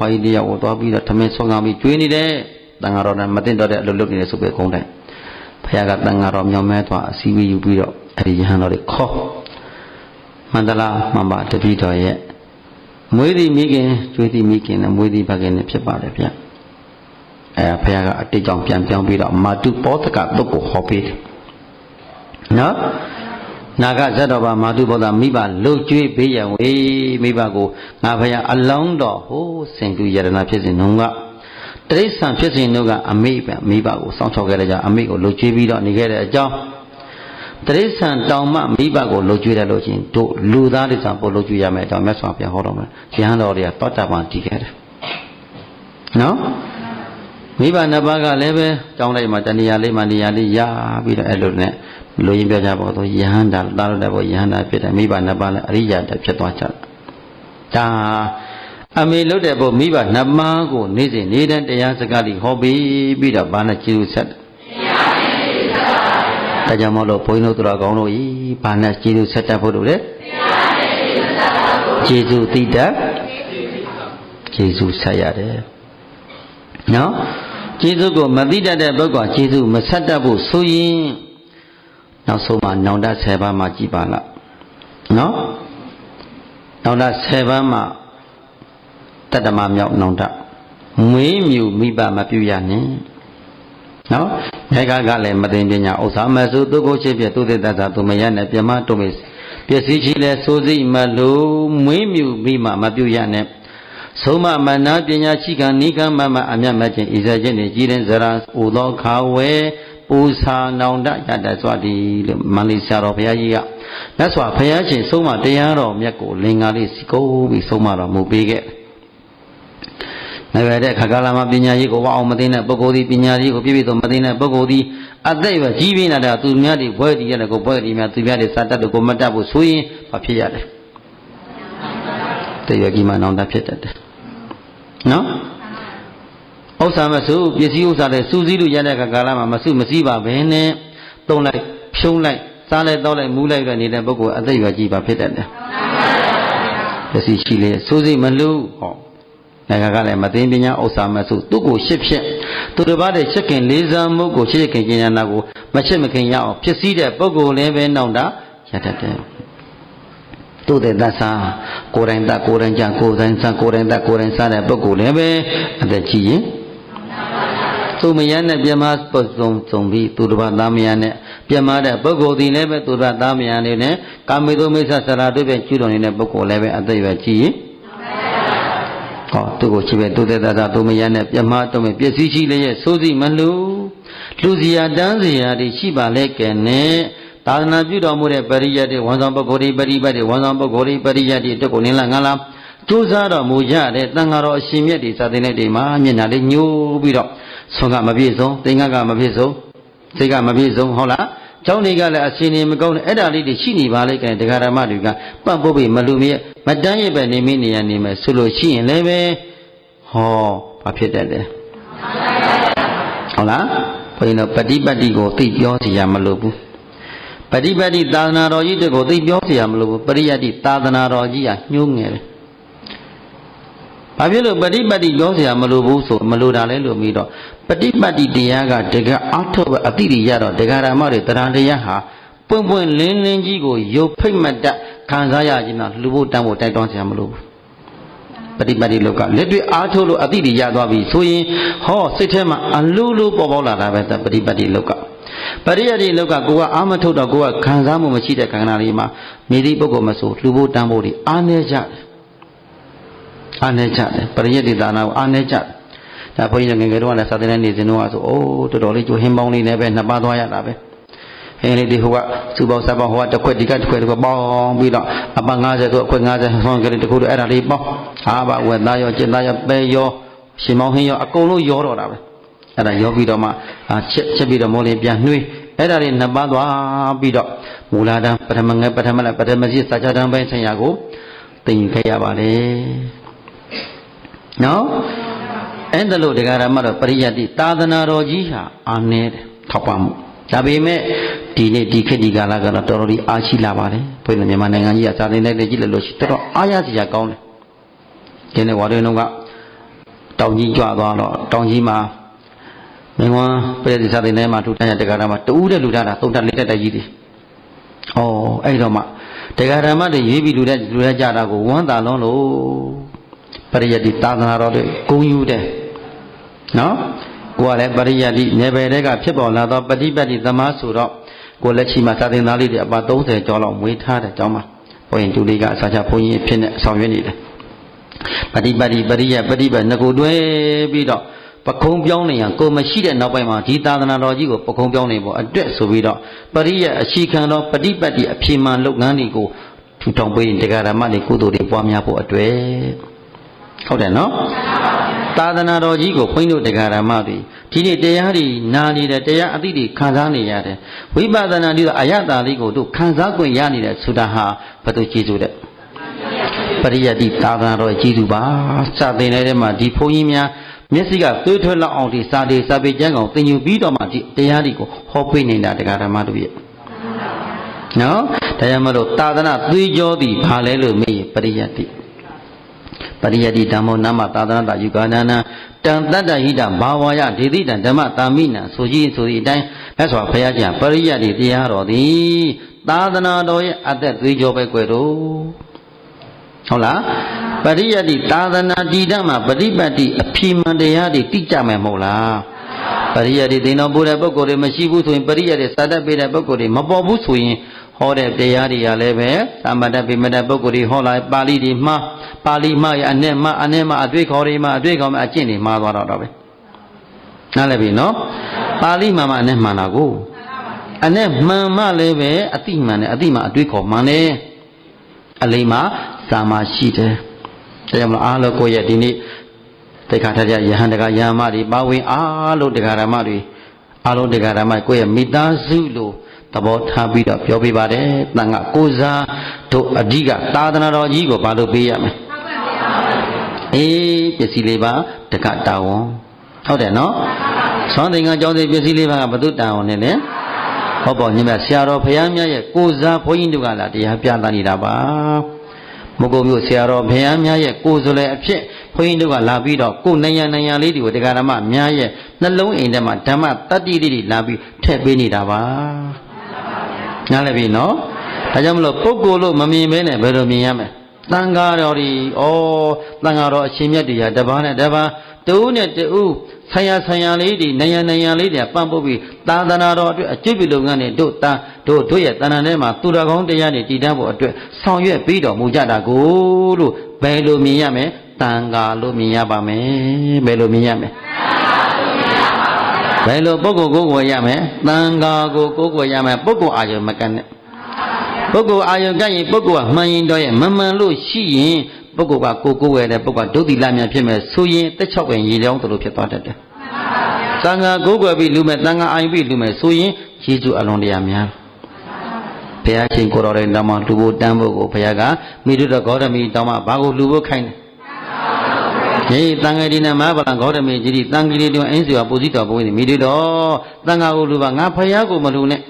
ကိုသွားပြီးတော့ထမင်းဆွမ်းခံပြီးကျွေးနေတယ်တန်ဃာတော်နဲ့မသိတော့တဲ့အလုပ်လုပ်နေတဲ့ဆိုပဲကုန်းတိုက်ဘုရားကတန်ဃာတော်မြောင်မဲသွားအစည်းအဝေးယူပြီးတော့အဲဒီယဟန်တော်တွေခေါ်မန္တလာမှန်ပါတပည့်တော်ရဲ့မွေးသည်မိခင်ကျွေးသည်မိခင်နဲ့မွေးသည်ဖခင်နဲ့ဖြစ်ပါတယ်ဗျဘုရားကအတိတ်ကြောင့်ပြန်ပြောင်းပြီးတော့မာတုပောတကတုတ်ကိုဟောပေးတယ်နော်နာဂဇတ်တော်ဘာမာတုဘောဓမိဘလှုပ်ကြွေးပေးရန်ဝေးမိဘကိုငါဘုရားအလောင်းတော်ဟိုးစင်တူယရဏဖြစ်စဉ်နှုံကတရိစ္ဆာန်ဖြစ်စဉ်တို့ကအမိပဲမိဘကိုစောင့်ချောက်ခဲ့တဲ့ကြောင့်အမိကိုလှုပ်ကြွေးပြီးတော့နေခဲ့တဲ့အကြောင်းတရိစ္ဆာန်တောင်မှမိဘကိုလှုပ်ကြွေးတယ်လို့ချင်းတို့လူသားတွေဆောင်ပို့လှုပ်ကြွေးရမယ်အကြောင်းမြတ်စွာဘုရားဟောတော်မယ်ရဟန်းတော်တွေကတောတာပန်တည်ခဲ့တယ်နော်မိဘနှစ်ပါးကလည်းပဲကြောင်းလိုက်မှာတဏှာလေးမှနေရာလေးရပြီးတော့အဲ့လိုနဲ့လူရင်းပြောကြပါတော့ယဟန္တာတာလို့တဲ့ဘောယဟန္တာဖြစ်တယ်မိဘနှစ်ပါးလည်းအရိယာတဖြစ်သွားကြတယ်ဒါအမေလို့တဲ့ဘောမိဘနှစ်ပါးကိုနေ့စဉ်နေတဲ့တရားစကားတွေဟောပြီးတော့ဘာနဲ့ကျေးဇူးဆက်တယ်ဒါကြောင့်မလို့ဘုန်းကြီးတို့တော်ကောင်းတို့ဤဘာနဲ့ကျေးဇူးဆက်တတ်ဖို့လို့လေကျေးဇူးသိတတ်ကျေးဇူးဆက်ရတယ်နော်ကျေးဇူးကိုမသိတတ်တဲ့ပုဂ္ဂိုလ်ကျေးဇူးမဆက်တတ်ဖို့ဆိုရင်နောက်ဆုံးမှာနောင်တ10ပါးမှာကြည်ပါလားနော်နောင်တ10ပါးမှာတတ္တမမြောက်နောင်တမွေးမြူမိဘမပြုရနဲ့နော်ခေကလည်းမသိပညာဥစ္စာမစုသူကိုချစ်ပြသူသေတ္တသာသူမရနဲ့ပြမတို့မေပစ္စည်းချီလဲစိုးစိမလို့မွေးမြူမိမမပြုရနဲ့ဆုံးမမနာပညာရှိကနိကမမအမြတ်မခြင်းဤစေခြင်းနေကြည်တဲ့ဇရာဥသောခါဝဲပူဇာနောင်တရတ္တစွာတိလို့မန္လိဆရာတော်ဘုရားကြီးကမြတ်စွာဘုရားရှင်ဆုံးမတရားတော်မြတ်ကိုလင်္ကာလေးစီကုပ်ပြီးဆုံးမတော်မူပေးခဲ့နေရတဲ့ခါကာလမှာပညာရေးကိုဝအောင်မသိတဲ့ပုဂ္ဂိုလ်ဒီပညာရေးကိုပြည့်ပြည့်စုံမသိတဲ့ပုဂ္ဂိုလ်ဒီအသိပဲကြီးပြင်းလာတဲ့သူများတွေဘွဲ့တည်ရတယ်ကိုဘွဲ့တည်များသူများတွေစာတတ်လို့ကိုမတတ်ဘူးဆိုရင်ဘာဖြစ်ရတယ်တည့်ရကြီးမှနောင်တဖြစ်တတ်တယ်နော်ဥစ္စာမစုပစ္စည်းဥစ္စာတွေစူးစီးလို့ရတဲ့အခါကာလမှာမစုမစည်းပါဘဲနဲ့တုံးလိုက်ဖြုံးလိုက်စားလိုက်တောက်လိုက်မူးလိုက်ပဲနေတဲ့ပုဂ္ဂိုလ်အသိရွယ်ကြီးပါဖြစ်တတ်တယ်ပစ္စည်းရှိလေစူးစီးမလို့ဟောနိုင်ငံကလည်းမသိပညာဥစ္စာမစုသူ့ကိုရှစ်ဖြစ်သူတစ်ပါးတည်းချစ်ခင်လေးစားမှုကိုရှစ်ခင်ကျင်ညာကိုမချစ်မခင်ရအောင်ဖြစ်စည်းတဲ့ပုဂ္ဂိုလ်လည်းပဲနောက်တာရတတ်တယ်သူတဲ့သတ်စားကိုယ်တိုင်တတ်ကိုယ်တိုင်ကြကိုယ်တိုင်စားကိုယ်တိုင်တတ်ကိုယ်တိုင်စားတဲ့ပုဂ္ဂိုလ်လည်းပဲအသက်ကြီးရင်သူမယနဲ့ပြမပုစုံပြီးသူတစ်ပါးသားမယနဲ့ပြမတဲ့ပုဂ္ဂိုလ်ဒီလည်းပဲသူတစ်ပါးသားမယနေနဲ့ကာမေတုမိစ္ဆဆရာတို့ပဲကျူးလွန်နေတဲ့ပုဂ္ဂိုလ်လည်းပဲအသက်ရွယ်ကြီးရင်ဟောသူကိုချစ်ပဲသူတဲ့သားသူမယနဲ့ပြမတော့မပစ္စည်းရှိလည်းရဲ့စိုးစီမလူလူစီယာတန်းစီယာတွေရှိပါလေကဲနဲ့ သာသနာပြုတော်မူတဲ့ပရိယတ်တွေဝန်ဆောင်ပုဂ္ဂိုလ်တွေပရိပတ်တွေဝန်ဆောင်ပုဂ္ဂိုလ်တွေပရိယတ်တွေအတွက်ကိုနင်းလာငါလာကျိုးစားတော်မူကြတဲ့တန်ဃာတော်အရှင်မြတ်တွေစာသင်တဲ့တွေမှာမျက်နှာလေးညှိုးပြီးတော့ဆုံးကမပြည့်စုံသင်္ကကမပြည့်စုံစိတ်ကမပြည့်စုံဟုတ်လားကျောင်းတွေကလည်းအရှင်နေမကောင်းတဲ့အဲ့ဒါလေးတွေရှိနေပါလိမ့်ကဲတရားဓမ္မတွေကပတ်ဖို့ပြီးမလူမြဲမတန်းရပဲနေမိနေရနေမယ်ဆိုလို့ရှိရင်လည်းပဲဟောဘာဖြစ်တတ်တယ်ဟုတ်လားဘုရင်တို့ပฏิပတ်တိကိုသိပြောစီရမလို့ဘူးပฏิပတ်တိသာသနာတော်ကြီးတွေကိုသိပြောစီရမလို့ဘူးပရိယတ်တိသာသနာတော်ကြီးကညှိုးငယ်တယ်ဘာဖြစ်လို့ပฏิပတ်တိပြောစီရမလို့ဘူးဆိုမလို့တာလဲလို့ပြီးတော့ပฏิပတ်တိတရားကတကယ်အထောက်အတိတွေရတော့တရားဓမ္မတွေတရားတရားဟာပွင့်ပွင့်လင်းလင်းကြီးကိုရုပ်ဖိတ်မတတ်ခံစားရခြင်းနဲ့လူဖို့တန်းဖို့တိုက်တွန်းစီရမလို့ဘူးပฏิပတ်တိလောကလက်တွေ့အားထုတ်လို့အတိတွေရသွားပြီဆိုရင်ဟောစိတ်ထဲမှာအလိုလိုပေါ်ပေါက်လာတာပဲပฏิပတ်တိလောကပရိယတ်တိလောကကိုကအာမထုတ်တော့ကိုကခံစားမှုမရှိတဲ့ခန္ဓာလေးမှာမိသည့်ပုဂ္ဂိုလ်မဆိုလူဖို့တန်းဖို့တွေအားနေကြတယ်အားနေကြတယ်ပရိယတ်တိသာနာကိုအားနေကြတယ်ဒါဘုန်းကြီးငယ်ငယ်တုန်းကလည်းစာသင်တဲ့နေစဉ်တုန်းကဆိုအိုးတော်တော်လေးကျိုးဟင်းပေါင်းလေးနဲ့ပဲနှစ်ပါးသွားရတာပဲဟင်းလေးဒီဟိုကစူပေါင်းစပ်ပေါင်းဟိုကတစ်ခွက်ဒီကတစ်ခွက်ပေါင်းပြီးတော့အပ50ဆိုအခွက်50ဆောင်းကလေးတစ်ခုတော့အဲ့ဒါလေးပေါင်းဟာပါဝက်သားရောကျင်သားရောပဲရောရှင်မောင်းဟင်းရောအကုန်လုံးရောတော့တာပဲအဲ့ဒါရောပြီးတော့မှချက်ပြီးတော့မိုးလေးပြန်နှွေးအဲ့ဒါလေးနှစ်ပါးသွားပြီးတော့မူလာတန်းပထမငယ်ပထမလက်ပထမစီစာချတန်းပိုင်းဆရာကိုသင်ခဲ့ရပါလေနော်အဲ့ဒါလို့တရားဓမ္မတော့ပရိယတ်တိသာသနာတော်ကြီးဟာအာနေတယ်ထောက်ပံ့မှုဒါပေမဲ့ဒီနေ့ဒီခေတ်ဒီကာလကတော့တော်တော်လေးအားရှိလာပါတယ်ဘုရားမြန်မာနိုင်ငံကြီးကစာသင်လိုက်တဲ့ကြီးလို့ရှိတော်တော်အားရစရာကောင်းတယ်ဒီနေ့ဝါရင်းတို့ကတောင်ကြီးကြွသွားတော့တောင်ကြီးမှာမင်းကပရိယတ်စာသင်ထဲမှာထူထမ်းရတရားဓမ္မတူးတဲ့လူထားတာသုံးတက်လေးတက်ကြီးတွေဩအဲ့တော့မှတရားဓမ္မတွေရေးပြီးလူတဲ့ကြတာကိုဝမ်းသာလုံးလို့ပရိယတ်တိသာသနာတော်တွေဂုဏ်ယူတယ်နော်ကိုကလည်းပရိယတ်တိနယ်ပယ်တွေကဖြစ်ပေါ်လာတော့ပฏิပတ်တိသမားဆိုတော့ကိုလက်ရှိမှာစာသင်သားလေးတွေအပါ30ကျော်လောက်မွေးထားတယ်ကျောင်းမှာဘုရင်တူလေးကစာချဘုန်းကြီးဖြစ်နေဆောင်ရွက်နေတယ်ပฏิပတ်တိပရိယတ်ပฏิပတ်ငကိုတွဲပြီးတော့ပခုံးပြောင်းနေရန်ကိုမရှိတဲ့နောက်ပိုင်းမှာဒီသာသနာတော်ကြီးကိုပခုံးပြောင်းနေဖို့အတွက်ဆိုပြီးတော့ပရိယတ်အရှိခံတော်ပฏิပတ်တိအဖြေမှန်လုပ်ငန်းတွေကိုထူထောင်ပေးတရားဓမ္မတွေကုသိုလ်တွေပွားများဖို့အတွက်ဟုတ်တယ်နော်သာသနာတော်ကြီးကိုဘုန်းကြီးတို့တရားဓမ္မတွေဒီနေ့တရားတွေနာနေတဲ့တရားအသိတွေခံစားနေရတယ်ဝိပဿနာဒီတော့အယတ္တလေးကိုတို့ခံစား권ရနေတဲ့ဆိုတာဟာဘယ်သူကျေးဇူးတဲ့ပရိယတ်တိသာသနာတော်ကျေးဇူးပါစာသင်တဲ့မှာဒီဘုန်းကြီးများမျက်စိကသွေးထွက်လောက်အောင်ဒီစာတွေစာပေကျမ်းကောင်သင်ယူပြီးတော့မှဒီတရားတွေကိုဟောပေးနေတာတရားဓမ္မတို့ရဲ့နော်ဒါကြောင့်မလို့သာသနာသွေးကြောသည်ဘာလဲလို့မေးပရိယတ်တိပရိယတိဓမ္မောနာမသာသနာတယူကာနနာတံတတ္တဟိတဘာဝယဒေတိတံဓမ္မတာမိနံဆိုကြီးဆိုသည့်အတိုင်းလက်စွာဘုရားကျမ်းပရိယတိတရားတော်သည်သာသနာတော်ရဲ့အသက်သွေးကြောပဲကွယ်တော့ဟုတ်လားပရိယတိသာသနာတည်တတ်မှာပฏิပတ်တိအဖြေမှန်တရားတွေတိကျမယ်မဟုတ်လားပရိယတိသိတော်ပူတဲ့ပုဂ္ဂိုလ်တွေမရှိဘူးဆိုရင်ပရိယတိစာတတ်ပေးတဲ့ပုဂ္ဂိုလ်တွေမပေါ်ဘူးဆိုရင်ဟောတဲ့တရားတွေကလည်းပဲသမတပိမတပုဂ္ဂိုလ်တွေဟောလာပါဠိတွေမှာပါဠိမှာရအနဲ့မှာအတွေ့ခေါ်တွေမှာအတွေ့ခေါ်မှာအကျင့်တွေမှာသွားတော့ပဲနားလည်ပြီနော်ပါဠိမှာအနဲ့မှန်တာကိုအနဲ့မှန်မှလည်းပဲအတိမှန်တယ်အတိမှအတွေ့ခေါ်မှန်တယ်အလိမ္မာစာမရှိတယ်ဒါကြောင့်မလို့အားလုံးကိုယ့်ရဲ့ဒီနေ့တိခါထကြယဟန်တကယဟမတွေပါဝင်အားလုံးတရားဓမ္မတွေအားလုံးတရားဓမ္မကိုယ့်ရဲ့မိသားစုလို့သဘောထားပြီးတော့ပြောပြပါတယ်တန်ခါကိုစားတို့အဓိကသာသနာတော်ကြီးကိုဘာလို့ပေးရမလဲအေးပစ္စည်းလေးပါတက္ကတာဝန်ဟုတ်တယ်နော်သွန်သင်္ကန်းကျောင်းသေးပစ္စည်းလေးပါကဘု து တာဝန်နဲ့လေဟောပေါ်ညမဆရာတော်ဘုရားမြတ်ရဲ့ကိုစားဘုန်းကြီးတို့ကလာတရားပြသနေတာပါမကုတ်မျိုးဆရာတော်ဘုရားများရဲ့ကိုယ်ဆိုလည်းအဖြစ်ဘုန်းကြီးတို့ကလာပြီးတော့ကိုယ်နိုင်ရလေးတွေကိုတရားဓမ္မများရဲ့နှလုံးအိမ်ထဲမှာဓမ္မတတ္တိလေးတွေလာပြီးထည့်ပေးနေတာပါနားလည်ပြီနော်ဒါကြောင့်မလို့ပုဂ္ဂိုလ်လို့မမြင်ဘဲနဲ့ဘယ်လိုမြင်ရမလဲသံဃာတော်တွေသံဃာတော်အရှင်မြတ်တွေကတပါးနဲ့တပါးတူနဲ့တူဆိုင်ရာလေးတွေနိုင်ရလေးတွေပန့်ပုတ်ပြီးသာသနာတော်အတွက်အကျိုးပြုလုပ်ငန်းတွေတို့ရဲ့တဏ္ဍာထဲမှာသူတော်ကောင်းတရားတွေတည်တတ်ဖို့အတွက်ဆောင်ရွက်ပြီးတော်မူကြတာကိုလို့ဘယ်လိုမြင်ရမလဲသံဃာလို့မြင်ရပါမယ်ဘယ်လိုမြင်ရမလဲ ဘယ်လိုပုဂ္ဂိုလ်ကိုကိုရမယ်တန်ခါကိုကိုကိုရမယ်ပုဂ္ဂိုလ်အာယုမကန့်နဲ့ပုဂ္ဂိုလ်အာယုကန့်ရင်ပုဂ္ဂိုလ်ကမှန်ရင်တော့ရဲ့မမှန်လို့ရှိရင်ပုဂ္ဂိုလ်ကကိုဝယ်တဲ့ပုဂ္ဂိုလ်ဒုတိလမြတ်ဖြစ်မယ်ဆိုရင်တက်6ပင်ရေလျောင်းသလိုဖြစ်သွားတတ်တယ်။သံဃာကိုွယ်ပြီးလူမဲ့သံဃာအာယုပြီးလူမဲ့ဆိုရင်ယေရှုအလွန်တရာများဘုရားရှင်ကိုတော်တဲ့တောင်းမှလူဖို့တန်းဖို့ကိုဘုရားကမိတုတော်ဂေါတမီတောင်းမှဘာကိုလူဖို့ခိုင်းတယ်။ဒီတန်ဃာဒီနမဟာဗလံဂေါတမီကြီးဒီတန်ကြီးတွေတွင်အင်းစီဝပူဇိတော်ဘုန်းကြီးမိတုတော်တန်ဃာကိုလူပါငါဘုရားကိုမလူနဲ့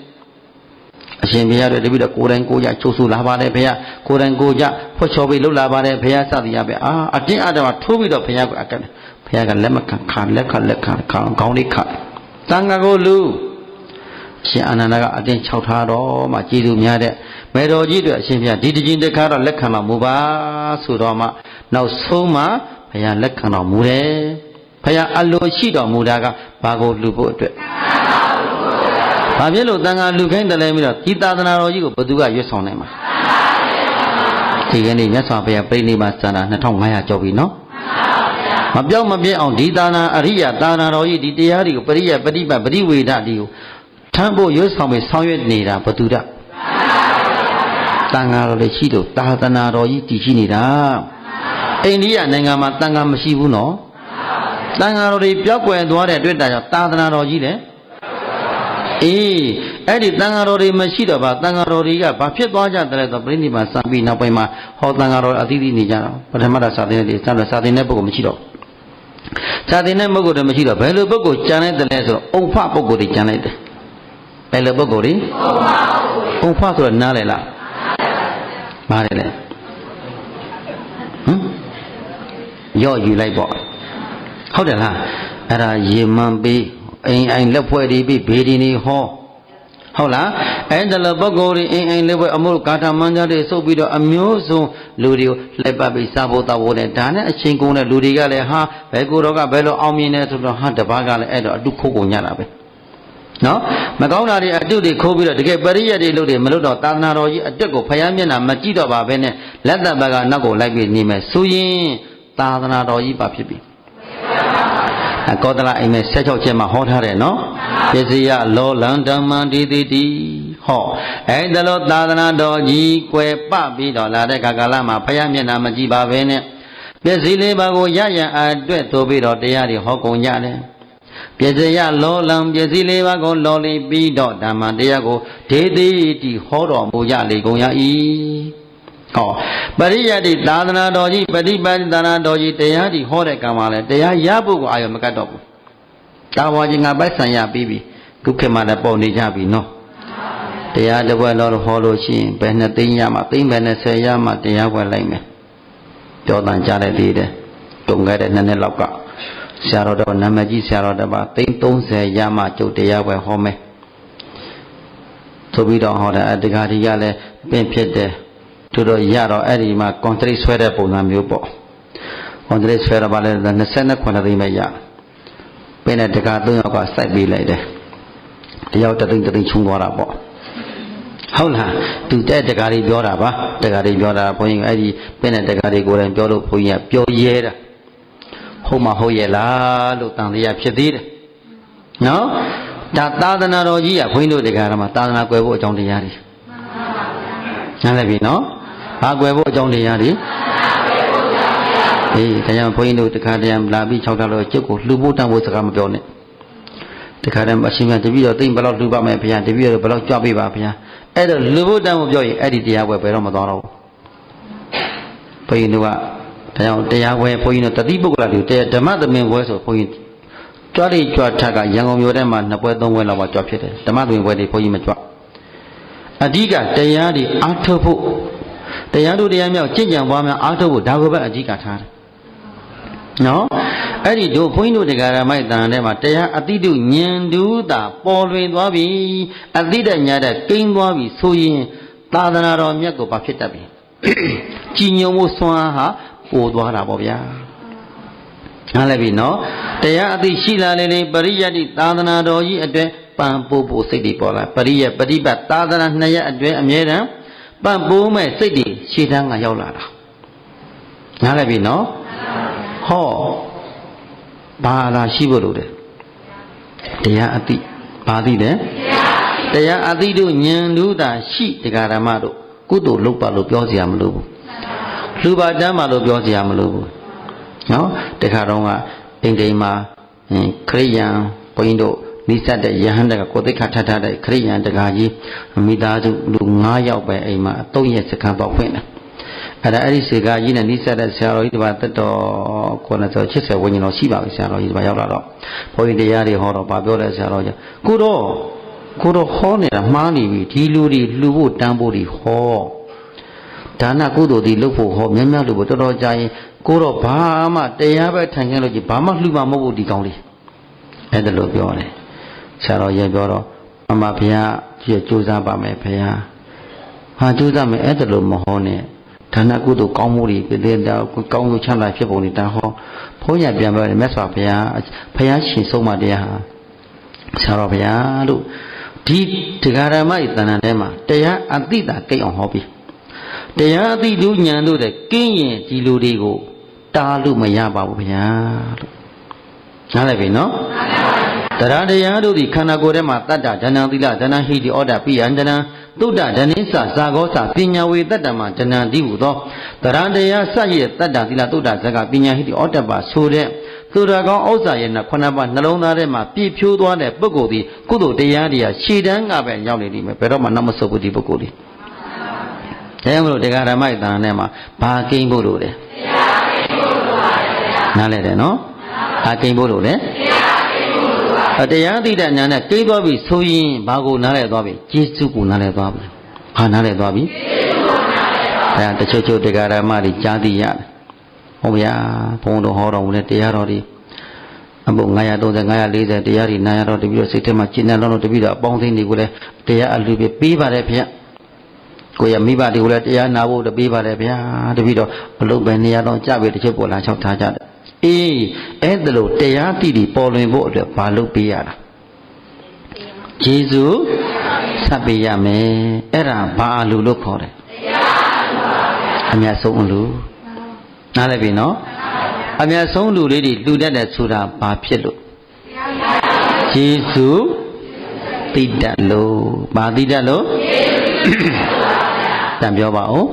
အရှင်ဘုရားတို့တပိတော့ကိုယ်တိုင်ကိုကြချုပ်ဆူလာပါတယ်ဘုရားကိုယ်တိုင်ကိုကြဖွက်ချော်ပြီးလှုပ်လာပါတယ်ဘုရားစသည်ရပဲအတင်းအဓမ္မထိုးပြီးတော့ဘုရားကိုအကတ်ဘုရားကလက်မခံခါလက်ခံခေါင်းလေးခါတန်ဃာကိုလူရှင်အာနန္ဒကအတင်း၆ထားတော့မှကြည်သူများတဲ့မေတော်ကြီးတို့အရှင်ဘုရားဒီတခြင်းတစ်ခါတော့လက်ခံတော်မူပါဆိုတော့မှနောက်ဆုံးမှဘုရားလက်ခံတော်မူတယ်ဘုရားအလိုရှိတော်မူတာကဘာကိုလူဖို့အတွက်ဘာဖြစ်လို့တန်ခါလူခိုင်းတယ်လဲပြီးတော့ဒီသာသနာတော်ကြီးကိုဘယ်သူကရွတ်ဆောင်နိုင်မှာဒီကနေ့မြတ်စွာဘုရားပြိဋိမာစံတာ2500ကျော်ပြီနော်မပြောင်းမပြည့်အောင်ဒီသာနာအရိယသာနာတော်ကြီးဒီတရားတွေကိုပရိယပฏิပတ်ပရိဝေဒတွေကိုထမ်းဖို့ရွတ်ဆောင်ပြီးဆောင်ရွက်နေတာဘသူတတန်ခါတော်လေးရှိလို့သာသနာတော်ကြီးတည်ရှိနေတာအိန္ဒိယနိုင်ငံမှာတန်ခါမရှိဘူးနော်တန်ခါတော်တွေပြောက်ကွယ်သွားတဲ့အတွက်ကြောင့်သာသနာတော်ကြီးတယ်အဲ့ဒီတန်ဃာတော်တွေမရှိတော့ပါတန်ဃာတော်တွေကဘာဖြစ်သွားကြတယ်လဲဆိုပြိဋိဘံစံပြီးနောက်ပိုင်းမှာဟောတန်ဃာတော်အသီးသီးနေကြတော့ပထမတာစာသင်တဲ့စာသင်တဲ့ပုဂ္ဂိုလ်မရှိတော့စာသင်တဲ့ပုဂ္ဂိုလ်တွေမရှိတော့ဘယ်လိုပုဂ္ဂိုလ်ကြံလိုက်တယ်လဲဆိုတော့ဥပ္ဖပုဂ္ဂိုလ်တွေကြံလိုက်တယ်ဘယ်လိုပုဂ္ဂိုလ်တွေဥပ္ဖဆိုတော့နားလေလားနားလေလေရော့ယူလိုက်ပေါ့ဟုတ်တယ်လားအဲ့ဒါရေမှန်ပြီးအိမ်လက်ဖွဲ့ပြီးဘေဒီနေဟောဟုတ်လားအဲ့ဒါလိုပုဂ္ဂိုလ်တွေအိမ်လက်ဖွဲ့အမှုကာထာမန္တတွေစုပ်ပြီးတော့အမျိုးစုံလူတွေကိုလိုက်ပတ်ပြီးစားဖို့တောက်ဖို့နဲ့ဒါနဲ့အချင်းကုန်တဲ့လူတွေကလည်းဟာဘယ်ကိုတော့ကဘယ်လိုအောင်မြင်နေဆိုတော့ဟာတပါးကလည်းအဲ့တော့အတုခိုးကုန်ကြတာပဲနော်မကောင်းတာတွေအတုတွေခိုးပြီးတော့တကယ်ပရိယတ်တွေလုပ်တယ်မလုပ်တော့သာသနာတော်ကြီးအတက်ကိုဖယားမျက်နှာမကြည့်တော့ပါပဲနဲ့လက်သက်ဘက်ကနောက်ကိုလိုက်ပြီးနေမယ်ဆိုရင်သာသနာတော်ကြီးပါဖြစ်ပြီကောသလအိမ်နဲ့16ချက်မှာဟောထားတယ်နော်ပစ္စယလောလံဓမ္မံဒီတိတိဟောအဲ့ဒါလို့သာသနာတော်ကြီးကွယ်ပပြီးတော့လာတဲ့ကာလမှာဖယားမျက်နှာမကြည့်ပါဘဲနဲ့ပစ္စည်းလေးပါးကိုရရအတွက်သို့ပြီးတော့တရားတွေဟောကုန်ကြတယ်ပစ္စယလောလံပစ္စည်းလေးပါးကိုလောလီပြီးတော့ဓမ္မတရားကိုဒေတိတိဟောတော်မူကြလေကုန်ရ၏ဟောပရိယတ်တိသာသနာတော်ကြီးပฏิပတ်သာသနာတော်ကြီးတရားဒီဟောတဲ့ကံမှာလဲတရားရဖို့ကိုအာရုံမကတ်တော့ဘူးတာဝါကြီးငါပိုက်ဆံရပြီးပြီခုခေတ်မှာလည်းပေါ်နေကြပြီနော်တရားတစ်ဝက်တော့ဟောလို့ရှိရင်ဘယ်နဲ့သိမ်းရမှာသိမ်းဘယ်နဲ့10ရမှာတရားဝက်လိုက်မယ်ပြောတန်ကြတဲ့သေးတယ်တုံခဲ့တဲ့2နှစ်လောက်ကဆရာတော်တော်နာမကြီးဆရာတော်တပါသိမ်း30ရမှကျုပ်တရားဝက်ဟောမယ်ဆိုပြီးတော့ဟောတယ်တက္ကရာကလည်းပင့်ဖြစ်တယ်တို့တော့ရတော့အဲ့ဒီမှာ contract ဆွဲတဲ့ပုံစံမျိုးပေါ့ contract ဆွဲတော့ဗာလဲ29သိန်းပဲရပင်းတဲ့တက္ကရာ3ယောက်ကစိုက်ပေးလိုက်တယ်တယောက်တသိန်းချုံသွားတာပေါ့ဟုတ်လားသူတဲ့တက္ကရာပြောတာပါတက္ကရာပြောတာဘုန်းကြီးအဲ့ဒီပင်းတဲ့တက္ကရာကိုယ်တိုင်ပြောလို့ဘုန်းကြီးကပြောရဲတာဟုတ်မဟုတ်ရဲ့လားလို့တန်တရားဖြစ်သေးတယ်နော်ဒါသာသနာတော်ကြီးကဘုန်းကြီးတို့တက္ကရာမှာသာသနာကွယ်ဖို့အကြောင်းတရားတွေနားလည်ပြီနော်ဘာကွယ်ဖို့အကြောင်းတရားတွေတရားဘုန်းကြီးတို့တခါတည်းလာပြီး6လို့ကျုပ်ကိုလှူဖို့တန်းဖို့စကားမပြောနဲ့တခါတည်းအရှင်မြတ်တပည့်တော်သိမ့်ဘယ်လောက်လှူပါမယ်ဘုရားတပည့်တော်ဘယ်လောက်ကြွပေးပါဘုရားအဲ့တော့လှူဖို့တန်းဖို့ပြောရင်အဲ့ဒီတရားဝယ်ဘယ်တော့မသွားတော့ဘူးဘုန်းကြီးတို့ကတရားဝယ်ဘုန်းကြီးတို့တတိပုဂ္ဂလတွေဓမ္မသမင်ဝဲဆိုဘုန်းကြီးကြွားကြွထက်ကရန်ကုန်မြို့ထဲမှာ2ပွဲ3ပွဲလောက်ပါကြွားဖြစ်တယ်ဓမ္မသမင်ဝဲတွေဘုန်းကြီးမကြွားအဓိကတရားတွေအားထုတ်ဖို့တရားတို့တရားမြောက်ကျင့်ကြံပွားများအားထုတ်ဖို့ဒါကိုပဲအဓိကထားတယ်နော်အဲ့ဒီတို့ဘုန်းကြီးတို့တရားမိုက်တန်ထဲမှာတရားအတိတုဉာဏ်တူတာပေါ်လွင်သွားပြီအတိတညာတဲ့ကိန်းသွားပြီဆိုရင်သာသနာတော်မြတ်ကိုဘာဖြစ်တတ်ပြီကြည်ညိုမှုစွမ်းဟာပိုသွားတာပေါ့ဗျာနားလည်ပြီနော်တရားအသိရှိလာလေပရိယတ်တိသာသနာတော်ကြီးအတွက်ပံပိုးဖို့စိတ်တွေပေါ်လာပရိယပฏิပတ်သာသနာ2ရက်အတွင်းအမြဲတမ်းပံပိုးမဲ့စိတ်တွေရှေ့တန်းကရောက်လာတာနားလည်ပြီနော်ဟောဘာလာရှိဖို့လို့လဲ တရားအတိဘာသိတယ်တရားအတိတို့ဉာဏ်တို့သာရှိတရားဓမ္မတို့ကုသိုလ်လုပ်ပါလို့ပြောစရာမလိုဘူးလူပါတမ်းပါလို့ပြောစရာမလိုဘူးနော်တခါတော့ကအိမ်တိမ်မှာခရိယံဘုန်းကြီးတို့နိစ္စတဲ့ယဟန်တကကိုသိခါထထတဲ့ခရိယံတကာကြီးမိသားစုလူ9ယောက်ပဲအိမ်မှာ3ရက်စခန်းပေါက်ဖွင့်တယ်အဲ့ဒီစေကာကြီးနဲ့နိစ္စတဲ့ဆရာတော်ကြီးတပါတက်တော်90 80ဝန်းကျင်တော့ရှိပါပြီဆရာတော်ကြီးတပါရောက်လာတော့ဘုန်းကြီးတရားတွေဟောတော့ဗာပြောတယ်ဆရာတော်ကြီးကိုတော့ဟောနေတာမှားနေပြီဒီလူတွေလှူဖို့တန်းဖို့တွေဟောဒါနကုသိုလ်တွေလုပ်ဖို့ဟောများများလို့တော်တော်ကြာရင်ကိုတော့ဘာမှတရားပဲထိုင်ခဲ့လို့ကြီးဘာမှလှူမှာမဟုတ်ဘူးဒီကောင်းလေးအဲ့ဒါလို့ပြောတယ်ဆရာတော်ရဲ့ပြောတော့အမဘုရားကြိုးစားပါမယ်ဘုရားဟာကြိုးစားမယ်အဲ့ဒါလို့မဟောနဲ့ဒါနကုသိုလ်ကောင်းမှုတွေပြည်တဲ့ကောင်းလို့ချမ်းသာဖြစ်ပုံတွေတန်ဟောဘုန်းကြီးပြန်ပြောတယ်မြတ်စွာဘုရားရှင်ဆုံးမတရားဟာဆရာတော်ဘုရားလို့ဒီတရားဓမ္မဤတဏ္ဍာထဲမှာတရားအတိတာကိတ်အောင်ဟောပြီးတရားအတိတို့ဉာဏ်တို့တဲ့ကင်းရင်ဒီလူတွေကိုတားလို့မရပါဘူးဘုရားလို့နားလည်ပြီနော်တရားတရားတို့ဒီခန္ဓာကိုယ်ထဲမှာတတ္တဒဏ္ဍသီလဒဏ္ဍဟိတိဩဒပိယံဒဏ္ဍသုဒ္ဓဒဏ္ဍိသဇာဂောသပညာဝေတတ္တမဒဏ္ဍတိဟုသောတရားတရားစရဲ့တတ္တသီလသုဒ္ဓဇဂပညာဟိတိဩတ္တပါဆိုတဲ့သူတော်ကောင်းဥစ္စာရဲ့ခုနှစ်ပါးနှလုံးသားထဲမှာပြည့်ဖြိုးသွားတဲ့ပုဂ္ဂိုလ်ဒီကုသိုလ်တရားတွေရှည်တန်းကပဲရောက်နေလိမ့်မယ်ဘယ်တော့မှနောက်မဆုတ်ဘူးဒီပုဂ္ဂိုလ်ဒီဒါကြောင့်မလို့တရားဓမ္မရဲ့တဏ္ဍာထဲမှာဘာကိန်းဖို့လို့လဲတရားကိန်းဖို့လို့ပါဗျာနားလည်တယ်နော်ဘာကိန်းဖို့လို့လဲတရားသိတဲ့ဉာဏ်နဲ့ကိန်းသွားပြီဆိုရင်ဘာကိုနားလည်သွားပြီကျေးဇူးကိုနားလည်သွားပြီဘာနားလည်သွားပြီကျေးဇူးကိုနားလည်သွားပြီအဲတချို့တရားဓမ္မတွေကြားသိရတယ်ဟုတ်ဗျာဘုန်းတော်ဟောတော်မူတဲ့တရားတော်တွေအဖို့930 940တရားတွေနာရတော့တပြီးတော့စိတ်ထဲမှာကျင့်တဲ့လုံးတပြီးတော့အပေါင်းသိနေကိုလည်းတရားအလူပဲပေးပါတယ်ဗျာကိုရမိဘတွေကိုလည်းတရားနာဖို့တပေးပါတယ်ဗျာတပြီးတော့ဘလို့ပဲနေရာတော့ကြပြီတချို့ပေါ်လာချောက်ထားကြတယ်အေးအဲ့ဒါလို့တရားတိတိပေါ်လွင်ဖို့အတွက်ဘာလုပ်ပေးရတာဂျေဇုဆက်ပေးရမယ်အဲ့ဒါဘာအလူလို့ခေါ်တယ်တရားပါဗျာအမြတ်ဆုံးအလူနားလည်ပြီနော်အမြတ်ဆုံးလူလေးတွေလှူတတ်တယ်ဆိုတာဘာဖြစ်လို့ဂျေဇုတိတတ်လို့ဘာတိတတ်လို့တန်ပြောပါဦး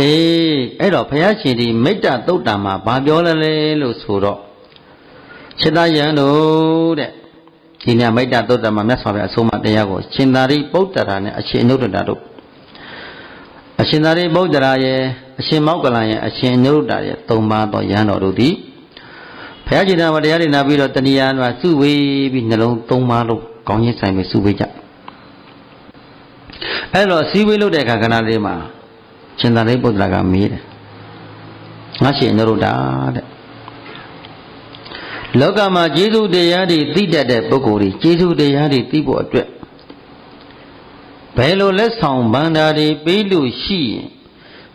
အေးအဲ့တော့ဘုရားရှင်ဒီမိတ္တသုတ်တံမှာဘာပြောလဲလို့ဆိုတော့ရှင်သာယံတို့တဲ့ဒီနေ့မိတ္တသုတ်တံမှာမြတ်စွာဘုရားအဆုံးအမတရားကိုရှင်သာရိပုတ္တရာနဲ့အရှင်အနုတ္တရာတို့အရှင်သာရိပုတ္တရာရဲ့အရှင်မောက္ကလံရဲ့အရှင်အနုတ္တရာရဲ့၃ပါးသောယဟန်တော်တို့သည်ဘုရားရှင်တော်တရားတွေနာပြီးတော့တဏှာမှာစုဝေးပြီးနှလုံး၃ပါးလုံးကောင်းချင်းဆိုင်ပြီးစုဝေးကြအဲ့တော့စည်းဝေးလို့တဲ့အခါကဏ္ဍလေးမှာရှင်သာရိပုတ္တရာကမေးတယ်ငါရှင်အနုတ္တရာတဲ့လောကမှာကျေးဇူးတရားတွေသိတတ်တဲ့ပုဂ္ဂိုလ်တွေကျေးဇူးတရားတွေသိဖို့အတွက်ဘယ်လိုလက်ဆောင်ဗန္ဓာတွေပေးလို့ရှိရင်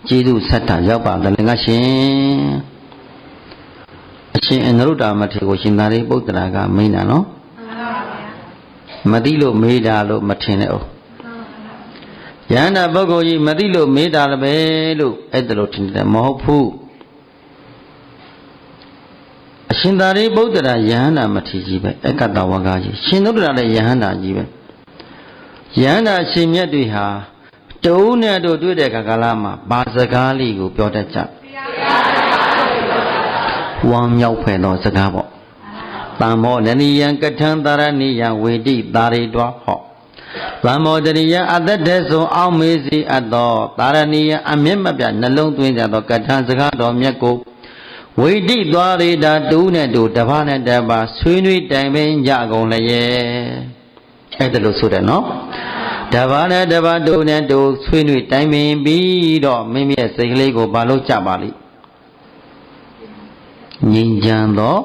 ကျေးဇူးဆက်တာရောက်ပါသလဲငါရှင်အရှင်အနုတ္တရာမထေရကိုရှင်သာရိပုတ္တရာကမိန့်တာနော်မသိလို့မေးတာလို့မထင်နဲ့အောင်ယန္တာပုဂ္ဂိုလ်ကြီးမသိလို့မေးတာလည်းပဲလို့အဲ့ဒါလို့ထင်တယ်မဟုတ်ဘူးအရှင်သာရိပုတ္တရာယန္တာမထေရကြီးပဲအက္ကတဝကကြီးရှင်သုတ္တရာလည်းယန္တာကြီးပဲယန္တာရှင်မြတ်တွေဟာတုံးနဲ့တို့တွေ့တဲ့ကာလမှာဘာစကားလေးကိုပြောတတ်ကြဝမ်းမြောက်ဖွယ်သောစကားပေါ့တမ္မောနနိယံကထံတာရဏိယံဝေတိတာရိတွာဟောသံမောတရိယအတ္တတေသောအောင်းမေးစီအပ်သောတာရဏိယအမျက်မပြနှလုံးသွင်းကြသောကထံစကားတော်မြတ်ကိုဝိတိသွားရိတာတူးနဲ့တူတပါးနဲ့တပါးဆွေးနွေးတိုင်ပင်ကြကုန်လျက်အဲ့ဒါလို့ဆိုတယ်နော်တပါးနဲ့တပါးတူးနဲ့တူဆွေးနွေးတိုင်ပင်ပြီးတော့မိမိရဲ့စိတ်ကလေးကိုဘာလို့ကြပါလိငြိမ်းချမ်းသော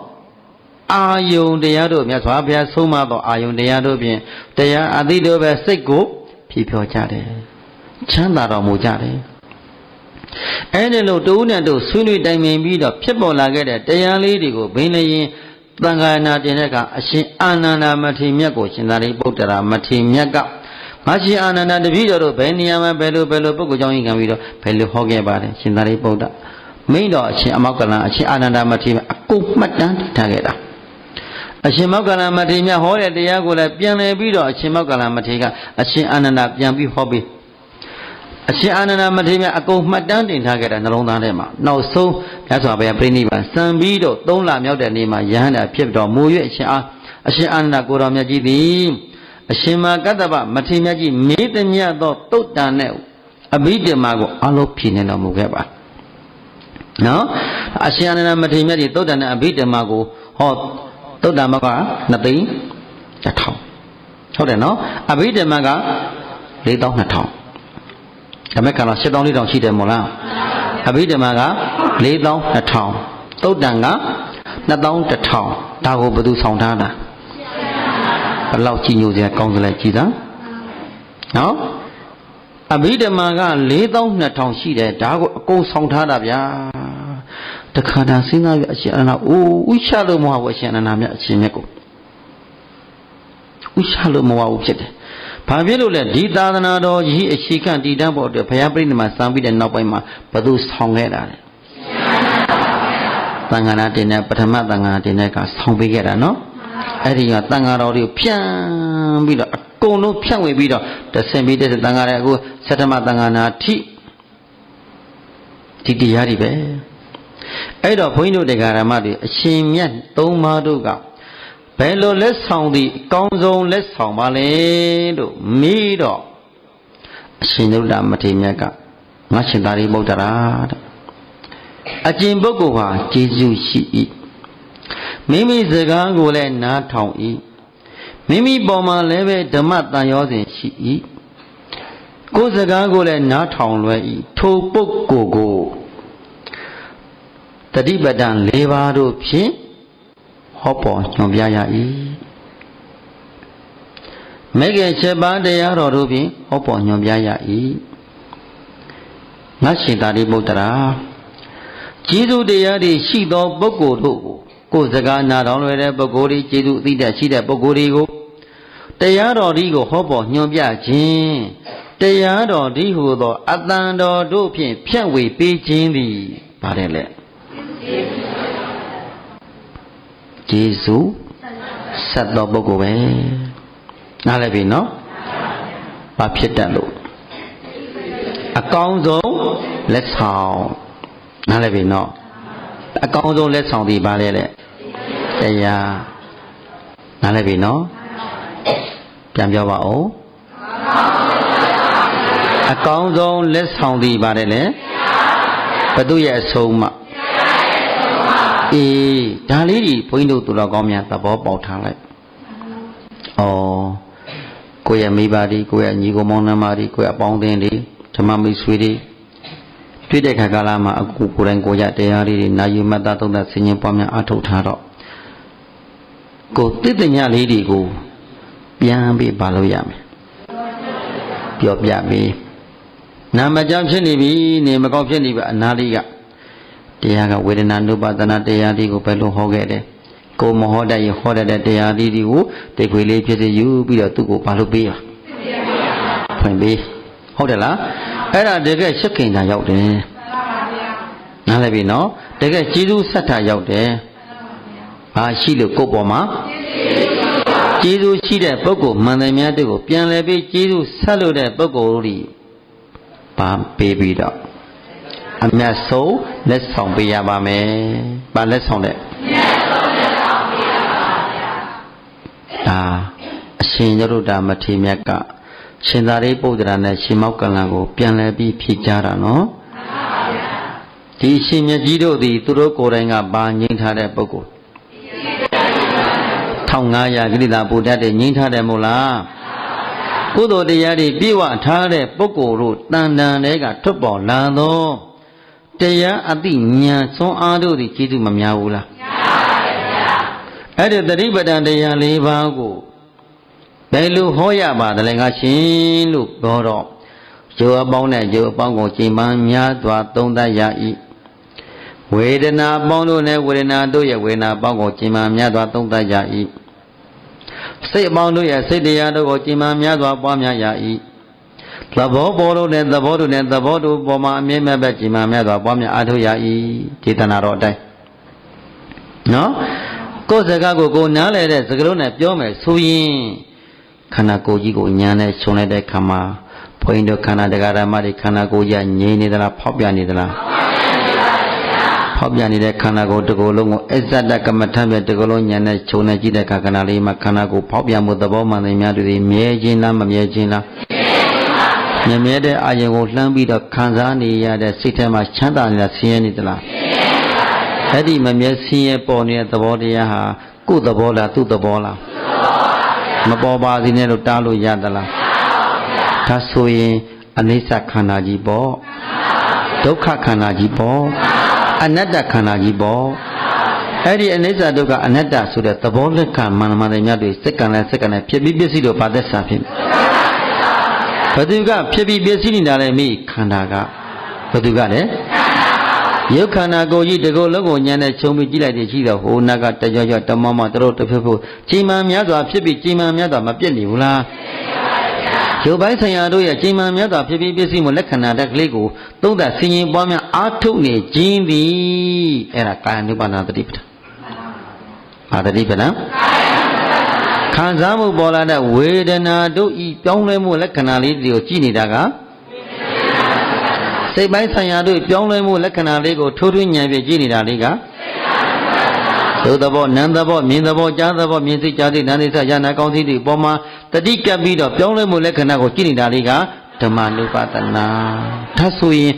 အာယုန်တရားတို့မြတ်စွာဘုရားဆုံးမသောအာယုန်တရားတို့ဖြင့်တရားအသည့်တို့ပဲစိတ်ကိုဖြေဖြော်ကြတယ်ချမ်းသာတော်မူကြတယ်အဲ့ဒီလိုတူနဲ့တူဆွေးနွေးတိုင်ပင်ပြီးတော့ဖြစ်ပေါ်လာခဲ့တဲ့တရားလေးတွေကိုဘိနေရင်သံဃာနာတင်တဲ့ကအရှင်အာနန္ဒမထေရမြတ်ကိုရှင်သာရိပုတ္တရာမထေရမြတ်ကငါရှင်အာနန္ဒတပည့်တော်တို့ဘယ်နေရာမှာဘယ်လိုပုဂ္ဂိုလ်ကြောင့်ခံပြီးတော့ဘယ်လိုဟောခဲ့ပါတယ်ရှင်သာရိပုတ္တမိန့်တော်အရှင်အမောက္ကလံအရှင်အာနန္ဒမထေရအကုန်မှတ်တမ်းထားခဲ့တာ အရှင်မောက္ကလမထေရမြတ်ဟောတဲ့တရားကိုလည်းပြန်လည်ပြီးတော့အရှင်မောက္ကလမထေရကအရှင်အာနန္ဒပြန်ပြီးဟောပြီးအရှင်အာနန္ဒမထေရမြတ်အကုန်မှတ်တမ်းတင်ထားခဲ့တဲ့နှလုံးသားထဲမှာနောက်ဆုံးမြတ်စွာဘုရားပြိဋိဘံစံပြီးတော့3လမြောက်တဲ့နေ့မှာယဟန္တာဖြစ်တော်မူ၍အရှင်အာနန္ဒကိုတော်မြတ်ကြီးသည်အရှင်မကတ္တဗမထေရမြတ်ကြီးမေတ္တမြတ်သောတုတ်တန်နဲ့အဘိဓမ္မာကိုအလုံးဖြည့်နေတော်မူခဲ့ပါနော်အရှင်အာနန္ဒမထေရမြတ်ကြီးတုတ်တန်နဲ့အဘိဓမ္မာကိုဟောတုတ်တန်မက2သိန်း1000ဟုတ်တယ်နော်အဘိဓမ္မာက42000ဒါမဲ့ကတော့7400ရှိတယ်မို့လားအဘိဓမ္မာက42000တုတ်တန်က21000ဒါကိုဘယ်သူဆောင်ထားတာဘယ်လောက်ကြည်ညိုစရာကောင်းသလဲကြည်သာနော်အဘိဓမ္မာက42000ရှိတယ်ဒါကိုအကုန်ဆောင်ထားတာဗျာတခါတည်းစဉ်းစားရအရှင်အနန္ဒဥချလို့မဟုတ်ဘူးအရှင်အနန္ဒမြတ်အရှင်မြတ်ကိုဥချလို့မဟုတ်ဘူးဖြစ်တယ်ဘာဖြစ်လို့လဲဒီသာသနာတော်ကြီးအရှိကတည်တတ်ဖို့အတွက်ဘုရားပြိဋိမာစံပြီးတဲ့နောက်ပိုင်းမှာဘယ်သူဆောင်ခဲ့တာလဲသံဃာနာတင်တဲ့ပထမသံဃာတင်တဲ့ကဆောင်ပေးခဲ့တာနော်အဲ့ဒီကသံဃာတော်တွေကိုဖြန့်ပြီးတော့အကုန်လုံးဖြန့်ဝေပြီးတော့တဆင်ပြီးတဲ့သံဃာတွေအခုသတ္တမသံဃာနာထိဒီတရားတွေပဲအဲ့တော့ဘုန်းကြီးတို့တရားဓမ္မတွေအရှင်မြတ်သုံးပါးတို့ကဘယ်လိုလက်ဆောင်သည်အကောင်းဆုံးလက်ဆောင်ပါလဲလို့မေးတော့အရှင်သုဒ္ဓမထေရမြတ်ကငါရှင်သာရိပုတ္တရာတဲ့အကျင့်ပုဂ္ဂိုလ်ဟာကျေးဇူးရှိ၏မိမိစကားကိုလည်းနားထောင်၏မိမိပေါ်မှာလည်းပဲဓမ္မတန်ရောစဉ်ရှိ၏ကိုယ်စကားကိုလည်းနားထောင်လွယ်၏ထိုပုဂ္ဂိုလ်ကိုတတိပဒံ၄ပါးတို့ဖြင့်ဟောပေါ်ညွှန်ပြရ၏မေဃ7ပါးတရားတော်တို့ဖြင့်ဟောပေါ်ညွှန်ပြရ၏ငါရှင်သာရိပုတ္တရာကျေးဇူးတရားတွေရှိသောပုဂ္ဂိုလ်တို့ကိုယ်စကားနားထောင်လွယ်တဲ့ပုဂ္ဂိုလ်တွေကျေးဇူးအသိတတ်ရှိတဲ့ပုဂ္ဂိုလ်တွေကိုတရားတော်ဒီကိုဟောပေါ်ညွှန်ပြခြင်းတရားတော်ဒီဟူသောအတန်တော်တို့ဖြင့်ဖြန့်ဝေပေးခြင်းသည်ပါတယ်လေကျေးဇူးဆက်သောပုဂ္ဂိုလ်ပဲနားလည်ပြီနော်ဘာဖြစ်တတ်လို့အကောင်းဆုံးလက်ဆောင်နားလည်ပြီနော်အကောင်းဆုံးလက်ဆောင်ဒီပါလေတဲ့တရားနားလည်ပြီနော်ပြန်ပြောပါဦးအကောင်းဆုံးလက်ဆောင်ဒီပါတယ်လေဘုသူရဲ့အဆုံးအမအေးဒါလေးကြီးဘုန်းကြီးတို့သူတော်ကောင်းများသဘောပေါက်ထားလိုက်ဩကိုယ့်ရဲ့မိဘတွေကိုယ့်ရဲ့ညီကိုမောင်နှမတွေကိုယ့်ရဲ့အပေါင်းအသင်းတွေဓမ္မမိတ်ဆွေတွေတွေ့တဲ့ခါကာလမှာအခုကိုယ်တိုင်ကိုယ်ရတရားလေးတွေနာယူမှတ်သားသုံးသပ်ဆင်ခြင်ပွားများအားထုတ်ထားတော့ကိုယ်သိတဲ့ညလေးတွေကိုပြန်ပြီးပါလို့ရမယ်ပြောပြပြီးနာမကြောင့်ဖြစ်နေပြီနေမကောင်းဖြစ်နေပြီအနာလေးကတရားကဝေဒနာနုပါဒနာတရားလေးကိုဘယ်လိုဟောခဲ့တယ်ကိုမဟောတတ်ရင်ဟောတတ်တဲ့တရားလေးတွေကိုတိတ်ခွေလေးဖြစ်စေယူပြီးတော့သူ့ကိုဘာလို့ပေးရဖွင့်ပေးဟုတ်တယ်လားအဲ့ဒါတကယ်ရှက်ခင်တာရောက်တယ်နားလည်ပြီနော်တကယ်ကျေးဇူးဆက်တာရောက်တယ်ဘာရှိလို့ကိုယ့်ပေါ်မှာကျေးဇူးရှိတဲ့ပုဂ္ဂိုလ်မှန်တယ်များတဲ့ကိုပြန်လဲပြီးကျေးဇူးဆက်လို့တဲ့ပုဂ္ဂိုလ်တွေဘာပေးပြီးတော့အမြတ်ဆုံးလက်ဆောင်ပေးရပါမယ်။ဘာလက်ဆောင်လဲ။အမြတ်ဆုံးလက်ဆောင်ပေးရပါဗျာ။ဒါအရှင်ယရုဒ္ဓမထေရမြတ်ကရှင်သာရိပုတ္တရာနဲ့ရှင်မောက္ကလန်ကိုပြန်လဲပြီးဖြေကြတာနော်။မှန်ပါဗျာ။ဒီရှင်မြတ်ကြီးတို့သည်သူတို့ကိုယ်တိုင်ကဘာငြိမ်းထားတဲ့ပုဂ္ဂိုလ်1500ကိရိတာဘုဒ္ဓတဲ့ငြိမ်းထားတယ်မို့လား။ကုသိုလ်တရားတွေပြည့်ဝထားတဲ့ပုဂ္ဂိုလ်တို့တန်တန်တွေကထွက်ပေါ်လာသောတရားအသိဉာဏ်စွမ်းအားတို့သည်ကျေးဇူးမများဘူးလားများပါတယ်ဗျာအဲ့ဒီသတိပဋ္ဌာန်တရား၄ပါးကိုဘယ်လိုဟောရပါသလဲငါရှင်လို့ပြောတော့ဇောအပေါင်းနဲ့ဇောအပေါင်းကိုကြည်မှန်းများစွာသုံးသပ်ရ၏ဝေဒနာအပေါင်းတို့နဲ့ဝေဒနာတို့ရဲ့ဝေဒနာအပေါင်းကိုကြည်မှန်းများစွာသုံးသပ်ရ၏စိတ်အပေါင်းတို့ရဲ့စိတ်တရားတို့ကိုကြည်မှန်းများစွာပွားများရ၏သဘောပေါ်လို့နဲ့သဘောတို့နဲ့သဘောတို့ပေါ်မှာအမြဲမဲ့ပဲကြည်မှများစွာပွားများအားထုတ်ရ၏ဒေသနာတော်အတိုင်းနော် ကိုယ်စကားကိုနားလဲတဲ့စကားလုံးနဲ့ပြောမယ်ဆိုရင်ခန္ဓာကိုယ်ကြီးကိုညာနဲ့ခြုံလိုက်တဲ့ခါမှာဘုန်းကြီးတို့ခန္ဓာတရားဓမ္မတွေခန္ဓာကိုယ်ကြီးငြိမ်နေသလားဖောက်ပြန်နေသလားဖောက်ပြန်နေတဲ့ခန္ဓာကိုယ်တစ်ခုလုံးကိုအစ္ဆဒကမ္မထံပြတစ်ခုလုံးညာနဲ့ခြုံနေကြည့်တဲ့ခါခန္ဓာလေးမှာခန္ဓာကိုယ်ဖောက်ပြန်မှုသဘောမှန်တယ်များတူမြဲခြင်းလားမမြဲခြင်းလားမြဲတဲ့အာယုံကိုလှမ်းပြီးတော့ခံစားနေရတဲ့စိတ်ထဲမှာချမ်းသာနေတာဆင်းရဲနေသလားအဲ့ဒီမမြဲဆင်းရဲပေါ်နေတဲ့သဘောတရားဟာကိုယ်သဘောလားသူ့သဘောလားမပေါ်ပါစေနဲ့လို့တားလို့ရသလားဒါဆိုရင်အနိစ္စခန္ဓာကြီးပေါ့ဒုက္ခခန္ဓာကြီးပေါ့အနတ္တခန္ဓာကြီးပေါ့အဲ့ဒီအနိစ္စဒုက္ခအနတ္တဆိုတဲ့သဘောလက္ခဏာမှန်မှန်တွေမြတ်တွေစက္ကန့်နဲ့စက္ကန့်နဲ့ဖြစ်ပြီးပစ္စည်းတို့ဘာသက်စာဖြစ်ဘယ်သူကဖြစ်ပြီးပစ္စည်းနေတာလဲမိခန္ဓာကဘယ်သူကလဲရုပ်ခန္ဓာကိုယ်ကြီးတကောလုံးကိုညံနဲ့ခြုံပြီးကြည့်လိုက်တဲ့ရှိတော့ဟိုနာကတကြောကြောတမမတတို့တဖြုတ်ဖြုတ်ချိန်မှန်များစွာဖြစ်ပြီးချိန်မှန်များစွာမပြည့်နေဘူးလားရုပ်ပိုင်းဆိုင်ရာတို့ရဲ့ချိန်မှန်များစွာဖြစ်ပြီးပစ္စည်းမှုလက္ခဏာတက်ကလေးကိုသုံးသပ်ဆင်ခြင်ပွားများအားထုတ်နေခြင်းသည်အဲ့ဒါကာယ ानु ပါဒတတိပဋ္ဌာန်အာတတိပဋ္ဌာန်ခံစားမှုပေါ်လာတဲ့ဝေဒနာတို့ဤပြောင်းလဲမှုလက္ခဏာလေးတွေကိုကြည့်နေတာကစိတ်ပိုင်းဆိုင်ရာတို့ပြောင်းလဲမှုလက္ခဏာလေးကိုထိုးထွင်းဉာဏ်ဖြင့်ကြည့်နေတာလေးကသုသဘောနံသဘောမြင်သဘောကြားသဘောမြင်စိတ်ကြားစိတ်နာနေစရနာကောင်းစိတ်တွေပေါ်မှာတတိကပ်ပြီးတော့ပြောင်းလဲမှုလက္ခဏာကိုကြည့်နေတာလေးကဓမ္မ ानु ပါဒနာဒါဆိုရင်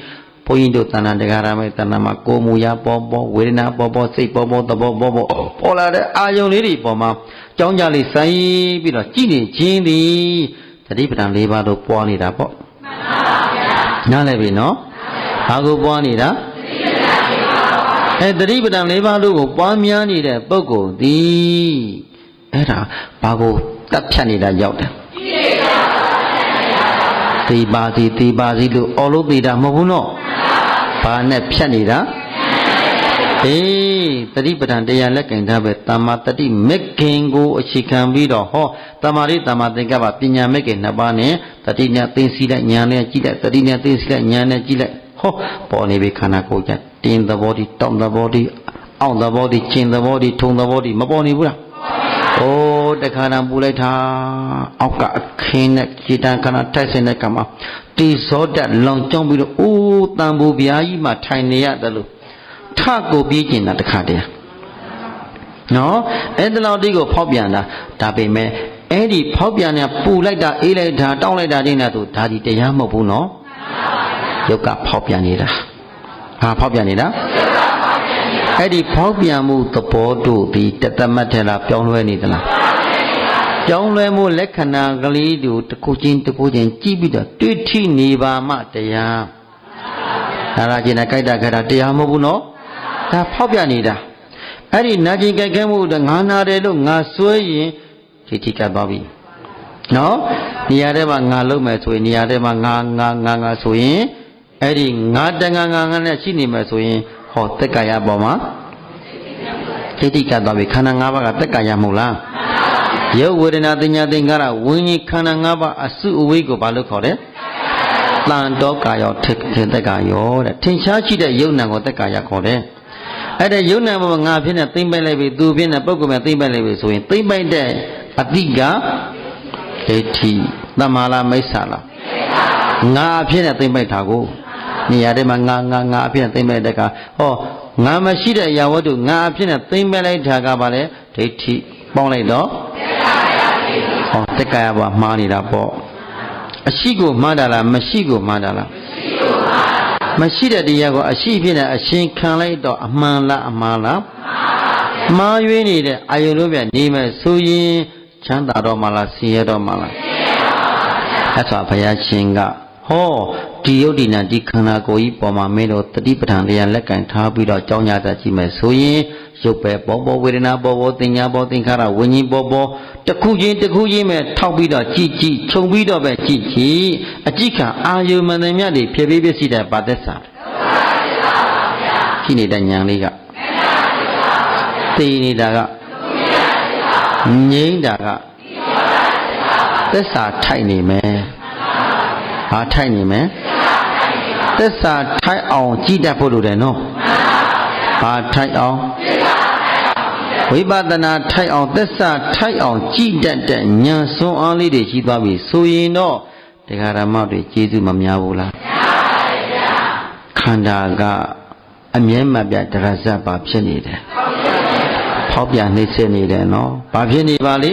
ဘုန်းကြီးတို့တဏ္ဍာတရားရမယ်တဏ္ဍာမှာကိုယ်မူရာပေါ်ပေါ်ဝေဒနာပေါ်ပေါ်စိတ်ပေါ်ပေါ်သဘောပေါ်ပေါ်ပေါ်လာတဲ့အာယုံလေးတွေပေါ်မှာကြောင်းကြလေးဆိုင်ပြီးတော့ကြည့်နေခြင်းသည်တတိပဋ္ဌာန်၄ပါးတို့ပွားနေတာပေါ့နားလည်ပြီနော်ဘာကိုပွားနေတာတတိပဋ္ဌာန်၄ပါးတို့ကိုပွားများနေတဲ့ပုဂ္ဂိုလ်သည်အဲ့ဒါဘာကိုတတ်ဖြတ်နေတာရောက်တယ်သေပါစီလို့အော်လို့သေးတာမဟုတ်ဘူးနော်ဘာနဲ့ဖြတ်နေတာအေးတတိပဋ္ဌာန်တရားလက်ကင်ထားပဲတမ္မာတတိမက္ခင်ကိုအခြေခံပြီးတော့ဟောတမ္မာရိတမ္မာသင်္ကပ္ပပညာမက္ခင်နှစ်ပါးနဲ့တတိနဲ့သိသိလိုက်ဉာဏ်နဲ့ကြည့်လိုက်တတိနဲ့သိသိလိုက်ဉာဏ်နဲ့ကြည့်လိုက်ဟောပေါ်နေပြီခန္ဓာကိုယ်ကြတင်းသဘောဒီတောင်းသဘောဒီအောင့်သဘောဒီကျင်သဘောဒီထုံသဘောဒီမပေါ်နေဘူးလားအိုးတခါတည်းပူလိုက်တာအောက်ကအခင်းနဲ့ခြေတန်းခဏထိုက်စင်တဲ့ကမှာတီစောတက်လောင်ကျွမ်းပြီးတော့အိုးတန်ဖိုးဗျာကြီးမှထိုင်နေရတယ်လို့ထကိုပြေးကျင်တာတခါတည်းနော်အဲ့ဒီလောက်တိကိုဖောက်ပြန်တာဒါပေမဲ့အဲ့ဒီဖောက်ပြန်နေပူလိုက်တာအေးလိုက်တာတောင်းလိုက်တာတင်းတာသူဒါဒီတရားမဟုတ်ဘူးနော်ယုတ်ကဖောက်ပြန်နေတာဟာဖောက်ပြန်နေတာအဲ့ဒီဖောက်ပြန်မှုသဘောတို့ဒီတသမတ်ထဲလားပြောင်းလဲနေသလားပြောင်းလဲမှုလက္ခဏာကလေးတို့တစ်ခုချင်းကြည့်ပြီးတော့တွေ့ထိနေပါမှတရားဒါရချင်းနဲ့ကြိုက်တာခက်တာတရားမဟုတ်ဘူးနော်ဒါဖောက်ပြန်နေတာအဲ့ဒီနာကျင်ကြိုက်ခဲမှုငါနာတယ်လို့ငါစွဲရင်ဒီထိကပ်သွားပြီနော်နေရာထဲမှာငါလုံးမယ်ဆိုရင်နေရာထဲမှာငါဆိုရင်အဲ့ဒီငါတန်ငါနဲ့ရှိနေမယ်ဆိုရင်ဟောတက်ကာယပေါ်မှာဒိဋ္ဌိကသွားပြီခန္ဓာ၅ပါးကတက်ကာယမဟုတ်လားရုပ်ဝေဒနာသင်ညာသင်္ခါရဝิญဉ်ခန္ဓာ၅ပါးအစုအဝေးကိုဘာလို့ခေါ်လဲတန်တောကာယောထင်တက်ကာယောတဲ့ထင်ရှားရှိတဲ့ယုံနာကိုတက်ကာယခေါ်တယ်အဲ့ဒါယုံနာဘောငါဖြစ်နေသိမ့်ပိုက်လိုက်ပြီသူဖြစ်နေပုဂ္ဂိုလ်မဲ့သိမ့်ပိုက်လိုက်ပြီဆိုရင်သိမ့်ပိုက်တဲ့အတိကဒိဋ္ဌိတမာလားမိစ္ဆာလားငါဖြစ်နေသိမ့်ပိုက်တာကိုနေရာထဲမှာငါအဖြစ်နဲ့သိမ့်လိုက်တဲ့ကဟောငါမရှိတဲ့အရာဝတ္ထုငါအဖြစ်နဲ့သိမ့်ပလိုက်တာကပါလေဒိဋ္ဌိပေါင်းလိုက်တော့ဟောတက္ကရာပါမှားနေတာပေါ့အရှိကိုမှားတာလားမရှိကိုမှားတာလားမရှိတဲ့တရားကိုအရှိဖြစ်နေအရှင်ခံလိုက်တော့အမှန်လားအမှားလားမှားရွေးနေတဲ့အာယုတို့ပြနေမဲ့ဆိုရင်ချမ်းသာတော့မှလားဆင်းရဲတော့မှလားအဲ့ဆိုဘုရားရှင်ကဟောဒီယုတ်ဒီနာဒီခန္ဓာကိုယ်ကြီးပေါ်မှာမင်းတို့တတိပဋ္ဌာန်တရားလက်ကင်ထားပြီးတော့ကြောင်းကြတတ်ကြည့်မယ်ဆိုရင်ရုပ်ပဲပေါ်ဝေဒနာပေါ်သင်ညာပေါ်သင်္ခါရဝิญဉ်ပေါ်တစ်ခုချင်းပဲထောက်ပြီးတော့ကြည့်ခြုံပြီးတော့ပဲကြည့်အကြည့်ခံအာယုမန္တမြတ်တွေဖြစ်ပြီးပြစီတဲ့ဘာသက်စာရှိနေတဲ့ဉာဏ်လေးကသိနေတာကငြိမ့်တာကသက်စာထိုက်နေမယ်ဘာထိုက်နေမယ်သက်စာထိုက်အောင်ကြည်တတ်ဖို့လိုတယ်နော်ဘာထိုက်အောင်ဩ ဝိပဿနာထိုက်အောင်သက်စာထိုက်အောင်ကြည်တတ်တဲ့ဉာဏ်စွမ်းအားလေးတွေရှိသွားပြီဆိုရင်တော့တရားဓမ္မတွေကျေးဇူးမများဘူးလားခန္ဓာကအမြဲမပြတ်တရဇတ်ပါဖြစ်နေတယ်ဖောက်ပြန်နှိမ့်ဆက်နေတယ်နော်ဘာဖြစ်နေပါလိ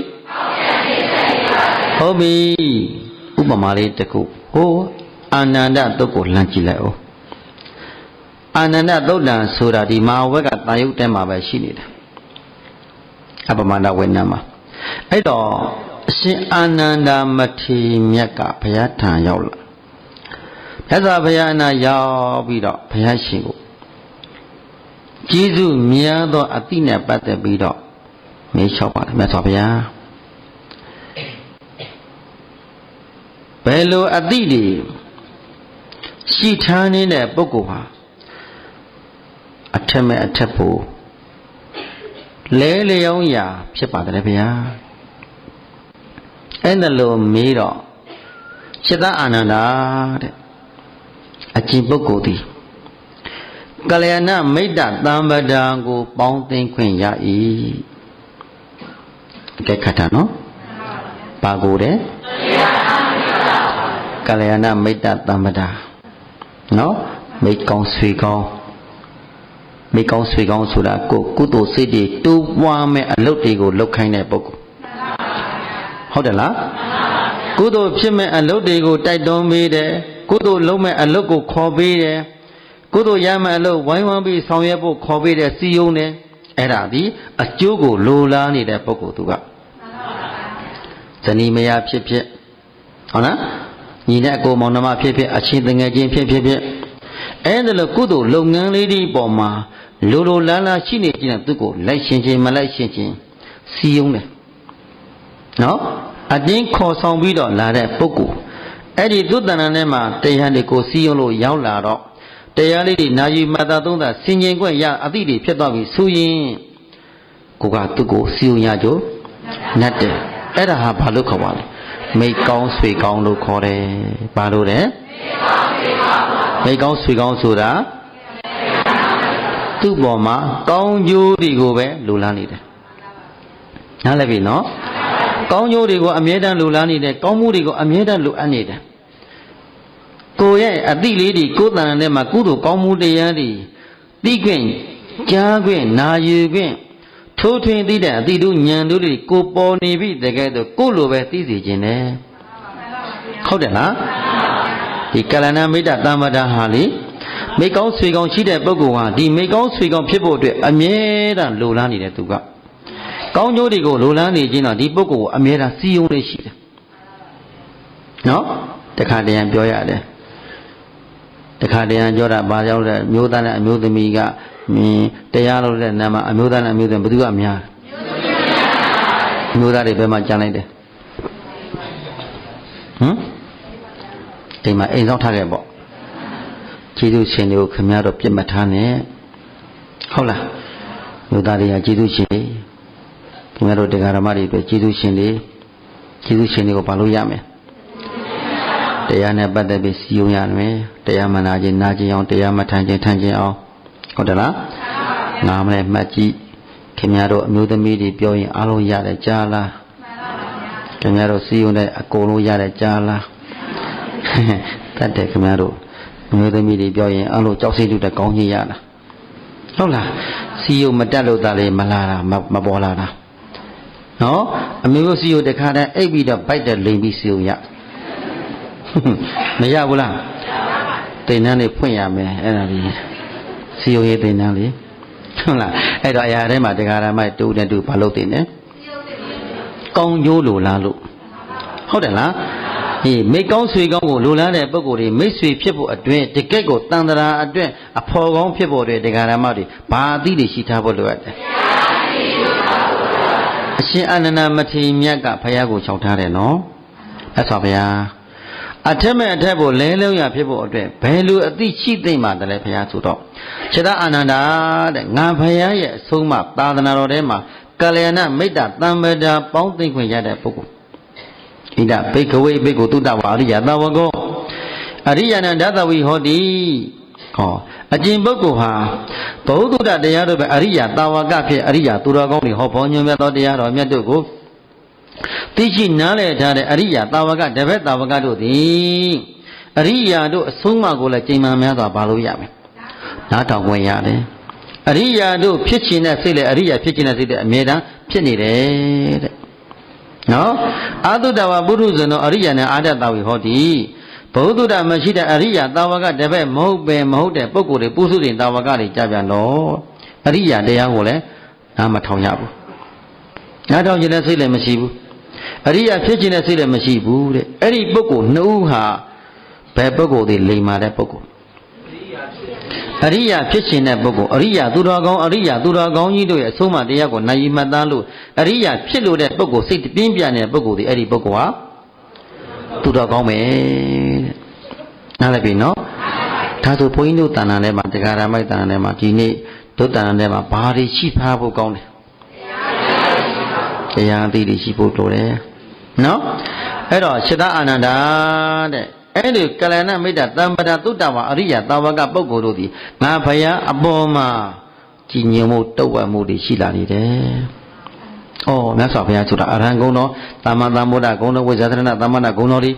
ဟုတ်ပြီဥပမာလေးတစ်ခုဟိုအာနန္ဒတုတ်ကိုလှမ်းကြည့်လိုက်အောင်အာနန္ဒသုတ်တံဆိုတာဒီမဟာဝက်ကတာယုတ်တဲမှာပဲရှိနေတယ်အပမန္တဝိနံမှာအဲ့တော့အရှင်အာနန္ဒမထေရမြတ်ကဘုရားထံရောက်လာမြတ်စွာဘုရားအနာရောက်ပြီးတော့ဘုရားရှင်ကိုကျေးဇူးများသောအတိနဲ့ပတ်သက်ပြီးတော့မေးလျှောက်ပါတယ်မြတ်စွာဘုရားဘယ်လိုအတိတွေရှိထားနေတဲ့ပုဂ္ဂိုလ်ဟာအထက်မဲ့အထက်ဖို့လဲလျောင်းရာဖြစ်ပါတယ်ဗျာအဲ့ဒါလိုမေးတော့စိတ္တအာနန္ဒာတဲ့အကျင့်ပုဂ္ဂိုလ်သည်ကလျာဏမိတ်တသံပဒံကိုပေါင်းသိမ့်ခွင့်ရ၏အကဲခတ်တာနော်ပါကိုတဲ့ကလျာဏမိတ်တသံပဒံနော်မိတ်ကောင်းဆွေကောင်းမိကောင်းဆွေကောင်းဆိုတာကိုကုသိုလ်စိတ်တွေတိုးပွားမဲ့အလုပ်တွေကိုလုပ်ခိုင်းတဲ့ပုဂ္ဂိုလ်ဟုတ်တယ်လားကုသိုလ်ဖြစ်မဲ့အလုပ်တွေကိုတိုက်တွန်းပေးတယ်ကုသိုလ်လုပ်မဲ့အလုပ်ကိုခေါ်ပေးတယ်ကုသိုလ်ရမဲ့အလုပ်ဝိုင်းဝန်းပြီးဆောင်ရွက်ဖို့ခေါ်ပေးတဲ့စီယုံတယ်အဲ့ဒါဒီအကျိုးကိုလိုလားနေတဲ့ပုဂ္ဂိုလ်သူကဇနီးမယားဖြစ်ဖြစ်ဟုတ်လားညီတဲ့အကိုမောင်နှမဖြစ်ဖြစ်အချင်းတငယ်ချင်းဖြစ်ဖြစ်အဲ့ဒါလို့ကုသိုလ်လုပ်ငန်းလေးဒီပေါ်မှာလိုလိုလားလားရှိနေကြတဲ့သူကိုလိုက်ရှင်ချင်းမလိုက်ရှင်ချင်းစီယုံတယ်နော်အတင်းခေါ်ဆောင်ပြီးတော့လာတဲ့ပုဂ္ဂိုလ်အဲ့ဒီသူတဏ္ဍာနဲ့မှာတရားတွေကိုစီယုံလို့ရောက်လာတော့တရားလေးတွေနာယူမှတ်သားသုံးတာဆင်ခြင်ခွင့်ရအသည့်တွေဖြစ်သွားပြီဆိုရင်ကိုကသူ့ကိုစီယုံရကြနတ်တယ်အဲ့ဒါဟာဘာလို့ခေါ်ပါလဲမိတ်ကောင်းဆွေကောင်းလို့ခေါ်တယ်ဘာလို့လဲမိတ်ကောင်းဆွေကောင်းဆိုတာသူ့ပေါ်မှာကောင်းကျိုးတွေကိုပဲလိုလားနေတယ်နားလည်ပြီနော်ကောင်းကျိုးတွေကိုအမြဲတမ်းလိုလားနေတယ်ကောင်းမှုတွေကိုအမြဲတမ်းလိုအပ်နေတယ်ကိုရဲ့အတိလေးတွေကိုယ်တန်တဲ့မှာကုသိုလ်ကောင်းမှုတရားတွေသိခွင့်ကြားခွင့်နာယူခွင့်ထိုးထွင်းသိတဲ့အတိတို့ဉာဏ်တို့တွေကိုပေါ်နေပြီတကယ်တော့ကိုလိုပဲသိစေခြင်းနဲ့ဟုတ်တယ်လားဒီကလဏမိတ္တသံပဒဟာလေမိကောင်းဆွေကောင်းရှိတဲ့ပုဂ္ဂိုလ်ဟာဒီမိကောင်းဆွေကောင်းဖြစ်ဖို့အတွက်အမြဲတမ်းလိုလားနေတဲ့သူကကောင်းကျိုးတွေကိုလိုလားနေခြင်းတော့ဒီပုဂ္ဂိုလ်ကိုအမြဲတမ်းစီယုံလေးရှိတယ်နော်တခါတည်းရန်ပြောရတယ်တခါတည်းရန်ပြောတာဘာကြောင့်လဲမျိုးသားနဲ့အမျိုးသမီးကတရားလို့တဲ့နာမအမျိုးသားနဲ့အမျိုးသမီးဘယ်သူကအများအမျိုးသားတွေဘယ်မှာကြံလိုက်တယ်အိမ်မှာအိမ်ဆောင်ထားခဲ့ပေါ့ကျေးဇူးရှင်တွေကိုခင်ဗျားတို့ပြစ်မထားနဲ့ဟုတ်လားမျိုးသားတွေကကျေးဇူးရှင်ခင်ဗျားတို့တရားဓမ္မတွေပဲကျေးဇူးရှင်တွေကိုဘာလို့ရမလဲတရားနဲ့ပတ်သက်ပြီးစီယုံရမယ်တရားမနာခြင်းနာခြင်းအောင်တရားမထမ်းခြင်းထမ်းခြင်းအောင်ဟုတ်တယ်လားငါမလဲမှတ်ကြည့်ခင်ဗျားတို့အမျိုးသမီးတွေပြောရင်အားလုံးရတယ်ကြားလားခင်ဗျားတို့စီယုံတဲ့အကုန်လုံးရတယ်ကြားလားတတ်တယ်ခင်ဗျားတို့အမျိုးသမီးတွေပြောရင်အားလုံးကြောက်စိတ်တူတဲ့ကောင်းကြီးရလားဟုတ်လားစီယုံမတက်လို့သားလေမလာတာမပေါ်လာတာနော်အမျိုးစီယုံတခါတည်းအိပ်ပြီးတော့ဗိုက်တယ်လိမ်ပြီးစီယုံရမရဘူးလားတိန်နှန်းလေးဖွင့်ရမယ်အဲ့ဒါဒီစီယုံရေးတိန်နှန်းလေးဟုတ်လားအဲ့တော့အရာထဲမှာတရားဓမ္မတူတဲ့တူဘာလို့တင်လဲကောင်းကျိုးလိုလားလို့ဟုတ်တယ်လားဒီမိကောင်းဆွေကောင်းကိုလိုလားတဲ့ပုဂ္ဂိုလ်တွေမိတ်ဆွေဖြစ်ဖို့အတွင်းတကယ့်ကိုတန်တရာအတွင်းအဖော်ကောင်းဖြစ်ဖို့တွေတရားဓမ္မတွေဘာအသည့်တွေရှိထားဖို့လိုအပ်တယ်အရှင်အာနန္ဒမထေရမြတ်ကဘုရားကိုချောက်ထားတယ်နော်အဲ့ဆိုဘုရားအထက်မဲ့အထက်ဖို့လဲလုံးရဖြစ်ဖို့အတွက်ဘယ်လိုအသိရှိသိမ့်မှတလဲဘုရားဆိုတော့ခြေသာအာနန္ဒာတဲ့ငါဘုရားရဲ့အဆုံးအမသာသနာတော်ထဲမှာကလျာဏမိတ္တသံပဒာပေါင်းသိမ့်ခွင့်ရတဲ့ပုဂ္ဂိုလ်ဣဒဘိက္ခဝေဘိက္ခုတုတ္တဝါအရိယသဝကောအရိယနံဒသဝိဟောတိ အကျင့်ပုဂ္ဂိုလ်ဟာဘုဒ္ဓတရားတို့ပဲအရိယာတာဝကဖြစ်အရိယာသူတော်ကောင်းတွေဟောပေါ်ညွှန်ပြသောတရားတော်မြတ်တို့ကိုသိရှိနားလည်ထားတဲ့အရိယာတာဝကတပည့်တာဝကတို့သည်အရိယာတို့အဆုံးအမကိုလည်းချိန်မှန်များစွာပါလို့ရမယ်နားထောင်ဝင်ရတယ်အရိယာတို့ဖြစ်ခြင်းနဲ့စိတ်လည်းအရိယာဖြစ်ခြင်းနဲ့စိတ်လည်းအမြဲတမ်းဖြစ်နေတယ်တဲ့နော်အာတုတဝပုရုဇဏောအရိယာနဲ့အာတတဝေဟောတိဘုဒ္ဓမရှိတဲ့အရိယာတာဝကတပည့်မဟုတ်ပဲမဟုတ်တဲ့ပုဂ္ဂိုလ်တွေပုစုတင်တာဝကတွေကြပြန်တော့အရိယာတရားကိုလည်းနားမထောင်ရဘူးနားထောင်ခြင်းနဲ့စိတ်လည်းမရှိဘူးအရိယာဖြစ်ခြင်းနဲ့စိတ်လည်းမရှိဘူးတဲ့အဲ့ဒီပုဂ္ဂိုလ်နှစ်ဦးဟာဘယ်ပုဂ္ဂိုလ်တွေလိမ်မာတဲ့ပုဂ္ဂိုလ်အရိယာဖြစ်ခြင်းတဲ့ပုဂ္ဂိုလ်အရိယာသူတော်ကောင်းအရိယာသူတော်ကောင်းကြီးတို့ရဲ့အဆုံးအမတရားကိုနိုင်မှတ်သားလို့အရိယာဖြစ်လို့တဲ့ပုဂ္ဂိုလ်စိတ်ပြင်းပြနေတဲ့ပုဂ္ဂိုလ်တွေအဲ့ဒီပုဂ္ဂိုလ်ဟာသူတော်ကောင်းပဲနားလည်ပြီနော်ဒါဆိုဘုန်းကြီးတို့တဏ္ဍာထဲမှာတရားဓမ္မတဏ္ဍာထဲမှာဒီနေ့ဒုတဏ္ဍာထဲမှာဘာတွေရှိထားဖို့ကောင်းလဲတရားအသိတွေရှိဖို့လိုတယ်နော်အဲ့တော့စိတ္တအာနန္ဒာတဲ့အဲ့ဒီကလဏမိတ္တသမ္ပဒသုတ္တဝါအရိယတာဝကပုဂ္ဂိုလ်တို့သည်ငါဘုရားအပေါ်မှာကြည်ညိုမှုတုတ်ဝတ်မှုတွေရှိလာနေတယ်။အော်မြတ်စွာဘုရားဆိုတာအရဟံဂုဏ်တော်သမ္မာသမ္ဗုဒ္ဓဂုဏ်တော်ဝိဇာသရဏသမ္မာနာဂုဏ်တော်တွေ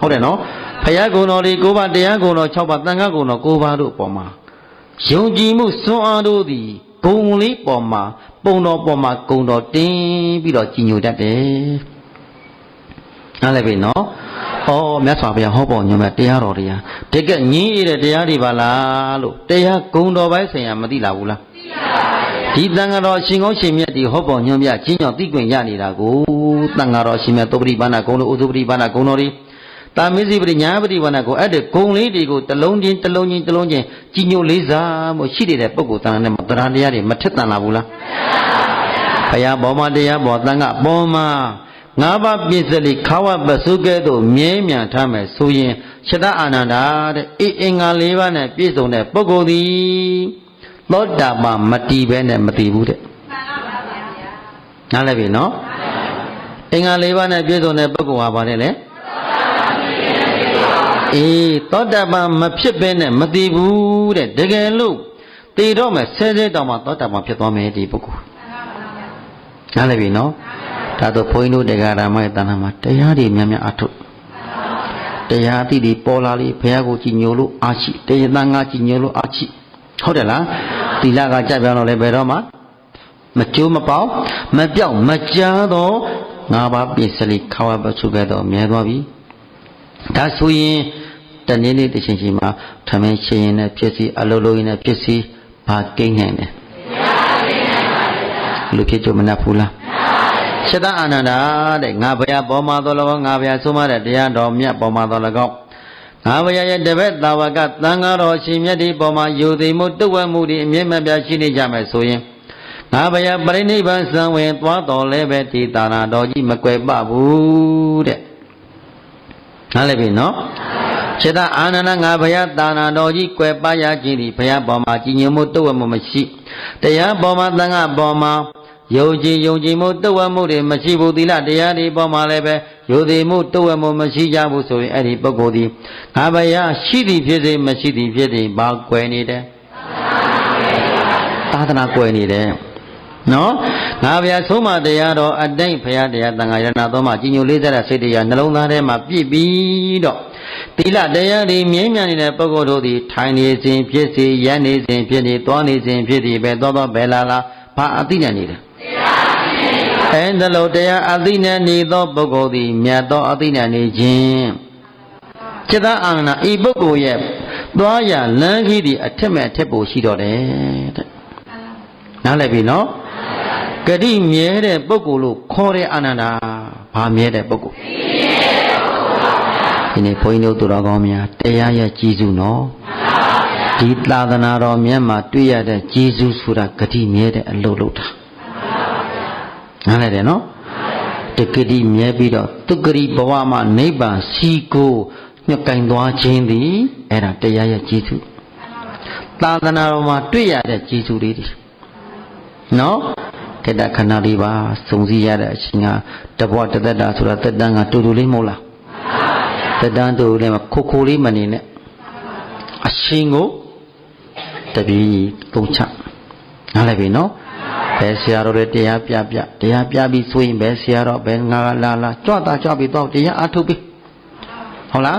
ဟုတ်တယ်နော်ဘုရားဂုဏ်တော်တွေ9ပါးတရားဂုဏ်တော်6ပါးသံဃာဂုဏ်တော်9ပါးတို့အပေါ်မှာယုံကြည်မှုစွမ်းအားတို့သည်ဂုဏ်လေးပေါ်မှာပုံတော်ပေါ်မှာဂုဏ်တော်တင်းပြီးတော့ကြည်ညိုတတ်တယ်။နားလည်ပြီနော်။အော်မြတ်စွာဘုရားဟောပေါ်ညွှန်မဲ့တရားတော်တွေဟာတကယ်ငြင်းရတဲ့တရားတွေပါလားလို့တရားဂုဏ်တော်ပိုင်းဆိုင်ရာမသိလာဘူးလား။သိပါပါဗျာ။ဒီသံဃာတော်ရှင်ကောင်းရှင်မြတ်ဒီဟောပေါ်ညွှန်ပြချင်းကြောင့်သိခွင့်ရနေတာကိုသံဃာတော်ရှင်မြတ်သုပတိဘာနာဂုဏ်တော်ဥသုပတိဘာနာဂုဏ်တော်တွေတာမေဇိပရိညာပရိဝဏကိုအဲ့ဒီဂုံလေးတွေကိုတလုံးချင်းကြည်ညိုလေးစားမှုရှိနေတဲ့ပုဂ္ဂိုလ်တန်နဲ့တရားတရားတွေမထက်တန်လာဘူးလားဘုရားဘောမတရားဘောတန်ကဘောမငါးပါးပြည့်စလိခါဝပစုကဲ့သို့မြဲမြံထားမယ်ဆိုရင်ရှတအာနန္ဒာတဲ့အင်္ဂါ၄ပါးနဲ့ပြည့်စုံတဲ့ပုဂ္ဂိုလ်သည်သောတာပန်မတည်ပဲနဲ့မတည်ဘူးတဲ့နားလည်ပြီနော်အင်္ဂါ၄ပါးနဲ့ပြည့်စုံတဲ့ပုဂ္ဂိုလ်ဟာဘာလဲလဲသောတာပန်မဖြစ်ဘဲနဲ့မတည်ဘူးတဲ့တကယ်လို့တည်တော့မယ်ဆဲဆဲတောင်မှသောတာပန်ဖြစ်သွားမယ်ဒီပုဂ္ဂိုလ်နားလည်ပြီနော်ဒါဆိုဘုန်းကြီးတို့တရားဓမ္မရဲ့တဏ္ဍာမှာတရားတွေများများအထုတ်တရားအသည့်တွေပေါ်လာလေဘုရားကိုကြည်ညိုလို့အားရှိတရားသံဃာကြည်ညိုလို့အားရှိဟုတ်တယ်လားသီလကကြပြောင်းတော့လည်းဘယ်တော့မှမကျိုးမပေါက်မပြောက်မကြားတော့ငါးပါးပြည့်စလိခါဝပစုခဲ့တော့မြဲသွားပြီဒါဆိုရင်တနေ့နေ့တစ်ချိန်ချိန်မှာထမင်းရှင်ရင်နဲ့ဖြစ်စီအလုံးလုံးရင်နဲ့ဖြစ်စီဘာကိန်းနိုင်တယ်လူဖြစ်ကြမနှက်ဘူးလားရှတအာနန္ဒာတဲ့ငါဘုရားပေါ်မှာတော်၎င်းငါဘုရားဆုံးမတဲ့တရားတော်မြတ်ပေါ်မှာတော်၎င်းငါဘုရားရဲ့တပည့်တာဝကသံဃာတော်ရှင်မြတ်ဒီပေါ်မှာယူသိမှုတုတ်ဝတ်မှုတွေအမြဲမပြတ်ရှိနေကြမယ်ဆိုရင်ငါဘုရားပြိဋိဘံစံဝင်သွားတော်လဲပဲဒီတာနာတော်ကြီးမကွယ်ပဘူးတဲ့နားလည်ပြီနော်ခြေသာအာနန္ဒငါဘုရားတာနာတော်ကြီးကွယ်ပရခြင်းသည်ဘုရားပေါ်မှာကြည်ညိုမှုတုတ်ဝတ်မှုမရှိတရားပေါ်မှာသံဃာပေါ်မှာယုံကြည်မှုတုတ်ဝတ်မှုတွေမရှိဘူးသီလတရားတွေပေါ်မှာလည်းပဲယုံကြည်မှုတုတ်ဝတ်မှုမရှိကြဘူးဆိုရင်အဲ့ဒီပုဂ္ဂိုလ်ဒီငါဘုရားရှိသည်ဖြစ်စေမရှိသည်ဖြစ်စေဘာကွယ်နေတယ်သာသနာကွယ်နေတယ်နော်ငါဘုရားဆုံးမတရားတော်အတိတ်ဘုရားတရားသံဃာယနာတော်မှာကြည်ညိုလေးစားတဲ့စိတ်တရားနှလုံးသားထဲမှာပြည့်ပြီးတော့သီလတရားတွေမြဲမြံနေတဲ့ပုဂ္ဂိုလ်တို့သည်ထိုင်နေစဉ်ဖြစ်စေရပ်နေစဉ်ဖြစ်နေသွားနေစဉ်ဖြစ်နေပဲသောဘယ်လာဘာအသိနဲ့နေတယ်အဲဒါလို့တရားအသိနဲ့နေသောပုဂ္ဂိုလ်သည်မြတ်သောအသိနဲ့နေခြင်းจิตအာနန္ဒဤပုဂ္ဂိုလ်ရဲ့သွားရလမ်းကြီးသည်အထက်မဲ့အထက်ပိုရှိတော့တယ်တဲ့နားလည်ပြီနော်ဂတိမြဲတဲ့ပုဂ္ဂိုလ်လို့ခေါ်တဲ့အာနန္ဒာဘာမြဲတဲ့ပုဂ္ဂိုလ်ဒီနေ့ဘုန်းကြီးတို့သူတော်ကောင်းများတရားရဲ့ကျေးဇူးနော်ဒီသာသနာတော်မြတ်မှာတွေ့ရတဲ့ကျေးဇူးဆိုတာဂတိမြဲတဲ့အလုပ်လုပ်တာနားလည်တယ်နော်တဂတိမြဲပြီးတော့သူဂတိဘဝမှာနိဗ္ဗာန်စီကိုညှက်ကင်သွားခြင်းသည်အဲ့ဒါတရားရဲ့ကျေးဇူးသာသနာတော်မှာတွေ့ရတဲ့ကျေးဇူးလေးတွေနော်ခေတ္တခဏလေးပါစုံစည်းရတဲ့အချိန်ကတဘဝတသက်တာဆိုတာသက်တမ်းကတူတူလေးမဟုတ်လားသက်တမ်းတူလေးမှာခိုလေးမနေနဲ့အရှင်ကို တပည့်သုံးချနားလည်ပြီနော်ဘယ်ဆရာတော်တွေတရားပြပြီးဆိုရင်ဘယ်ဆရာတော်ဘယ်ငါလာကြွတာကြွပြီးတော့တရားအားထုတ်ပြီးဟုတ်လား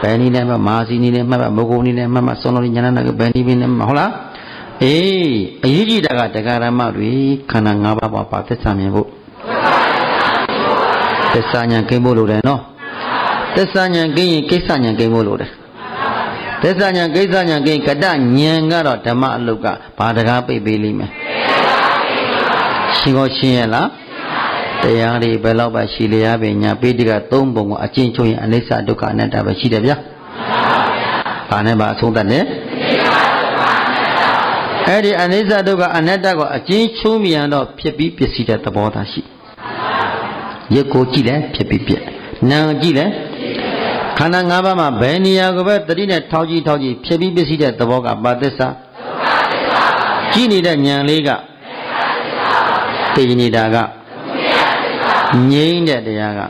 ဘယ်နည်းနဲ့မှမာစီနည်းနဲ့မှမဂုံနည်းနဲ့မှစောလုံးညာနာကဘယ်နည်းနဲ့ဟုတ်လားအေးအရေးကြီးတာကတရားဓမ္မတွေခန္ဓာ၅ပါးပါသစ္စာမြင်ဖို့သစ္စာဉာဏ်ကိန်းဖို့လိုတယ်နော်သစ္စာဉာဏ်ကိန်းရင်ကိစ္စဉာဏ်ကိန်းဖို့လိုတယ်သစ္စာဉာဏ်ကိစ္စဉာဏ်ကိန်းကတဉာဏ်ကတော့ဓမ္မအလုတ်ကဘာတကားပိတ်ပေးလိမ့်မယ်ရှင်ကိုရှင်းရလားတရားတွေဘယ်တော့မှရှိလျားပင်ညာပိဋက၃ပုံကိုအကျဉ်းချုပ်ရင်အနိစ္စဒုက္ခအနတ္တပဲရှိတယ်ဗျာဘာနဲ့ပါအဆုံးသတ်လဲအဲ့ဒီအနိစ္စဒုက္ခအနတ္တကိုအကျဉ်းချုပ်မြန်တော့ဖြစ်ပြီးပစ္စည်းတဲ့သဘောသားရှိရုပ်ကိုကြည့်လဲဖြစ်ပြီးပြက်နာမ်ကြည့်လဲခန္ဓာ၅ပါးမှာဘယ်နေရာကိုပဲတတိနဲ့ထောက်ကြည့်ဖြစ်ပြီးပစ္စည်းတဲ့သဘောကပါသစ္စာကြည့်နေတဲ့ဉာဏ်လေးကသိနေတာကငြိမ့်တဲ့တရားက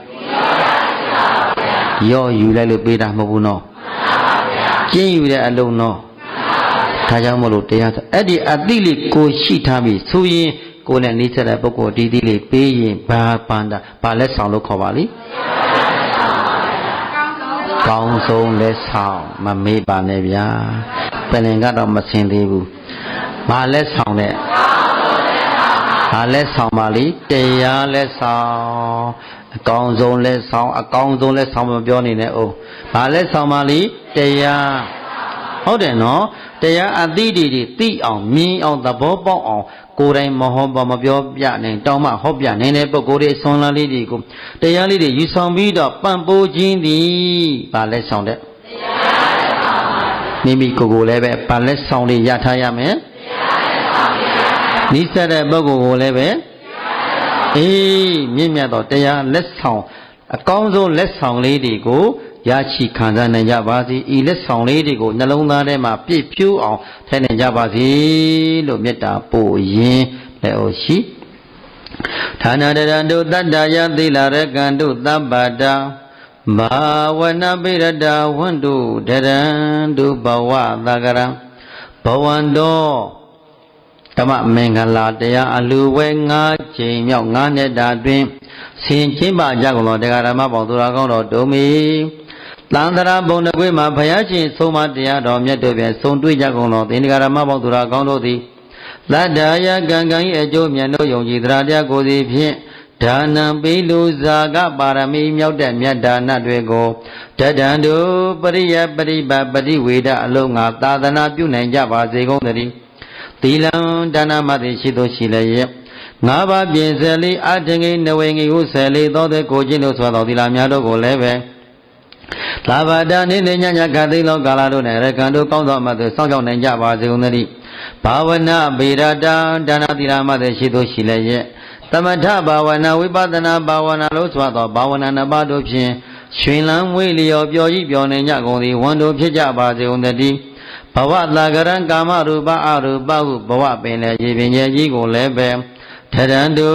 ရော့ယူလိုက်လို့ပေးတာမဟုတ်ဘူးနော်ကျင်းယူတဲ့အလုံးနော်ဒါကြောင့်မလို့တရားဆိုအဲ့ဒီအတိလေးကိုရှိထားပြီဆိုရင်ကိုယ်နဲ့နှိစက်တဲ့ပုဂ္ဂိုလ်ဒီလေးပေးရင်ဘာပန္တာဘာလက်ဆောင်လို့ခေါ်ပါလိကောင်းဆုံးလက်ဆောင်မမေ့ပါနဲ့ဗျာပလင်ကတော့မဆင်သေးဘူးဘာလက်ဆောင်နဲ့ဘာလက်ဆောင်ပါလိတရားလက်ဆောင်အကောင်းဆုံးလက်ဆောင်မပြောနေနဲ့အိုးဘာလက်ဆောင်ပါလိတရားဟုတ်တယ်နော်တရားအသိတွေသိအောင်မြင်အောင်သဘောပေါက်အောင်ကိုယ်တိုင်မဟောမပြောပြနိုင်တောင်းမှဟောပြနိုင်တဲ့ပုဂ္ဂိုလ်တွေဆွမ်းလာလေးတွေကိုတရားလေးတွေယူဆောင်ပြီးတော့ပံ့ပိုးခြင်းသည်ဘာလက်ဆောင်တဲ့မိမိကိုယ်ကိုလည်းပဲဘာလက်ဆောင်တွေရထားရမယ်နိစ္စတဲ့ပုဂ္ဂိုလ်ကိုလည်းပဲအေးမြင့်မြတ်သောတရားလက်ဆောင်အကောင်းဆုံးလက်ဆောင်လေးတွေကိုရရှိခံစားနိုင်ကြပါစေဤလက်ဆောင်လေးတွေကိုနှလုံးသားထဲမှာပြည့်ဖြူးအောင်ထည့်နိုင်ကြပါစေလို့မေတ္တာပို့ရင်းလက်အိုရှိဌာနတရတုတတ္တယသီလရကံတုသဗ္ဗတာဘာဝနာပိရတဝန္တုဒရံတုဘဝသကရံဘဝန္တောဓမ္မမင်္ဂလာတရားအလူဝဲ9ချိန်မြောက်9နှစ်တာတွင်ဆင်ချင်းပါကြကုန်သောတရားဓမ္မပေါင်းသူတော်ကောင်းတော်ဒုံမီသံဃာဘုံတကွေမှာဘုရားရှင်ဆုံးမတရားတော်မြတ်တို့ဖြင့်ဆုံတွေ့ကြကုန်သောသင်္ဃာဓမ္မပေါင်းသူတော်ကောင်းတို့သည်သတ္တယကံကံ၏အကျိုးမြတ်တို့ယုံကြည်တရားတရားကိုယ်စီဖြင့်ဒါနံပိလူဇာကပါရမီမြောက်တဲ့မြတ်ဒါနတွေကိုတတံတို့ပရိယပရိပတ်ပရိဝေဒအလုံးငါသာသနာပြုနိုင်ကြပါစေကုန်သတည်းသီလံဒါနမတိရှိသောရှိလည်းရဲ့ငါးပါးပြင်ဆယ်လေးအထင်ကြီးနဝေငီဟုဆယ်လေးသောတဲ့ကိုချင်းတို့ဆိုသောသီလများတို့ကိုလည်းပဲသာဘာဒနိနေညညခသိလောကာလတို့နဲ့ရကံတို့ကောင်းသောအမတ်တို့စောင့်ကြောက်နိုင်ကြပါစေကုန်သတည်းဘာဝနာဗေရတာဒါနသီလမတိရှိသောရှိလည်းရဲ့သမထဘာဝနာဝိပဿနာဘာဝနာလို့ဆိုသောဘာဝနာနှစ်ပါးတို့ဖြင့်ရွှင်လန်းမွေးလျော်ပျော်ကြီးပျော်နေကြကုန်သည်ဝန်တို့ဖြစ်ကြပါစေကုန်သတည်းဘဝတာကရံကာမရူပအရူပဟုဘဝပင်လေရေပင်ကြီးကိုလည်းပဲထရန်တု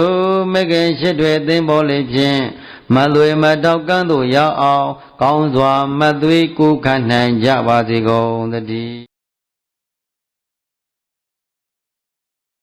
မကင်ရှိတွေသင်ပေါ်လေဖြင့်မသွေမတောက်ကန်းသို့ရောက်အောင်ကောင်းစွာမသွေးကူခံနိုင်ကြပါစေကုန်သတည်း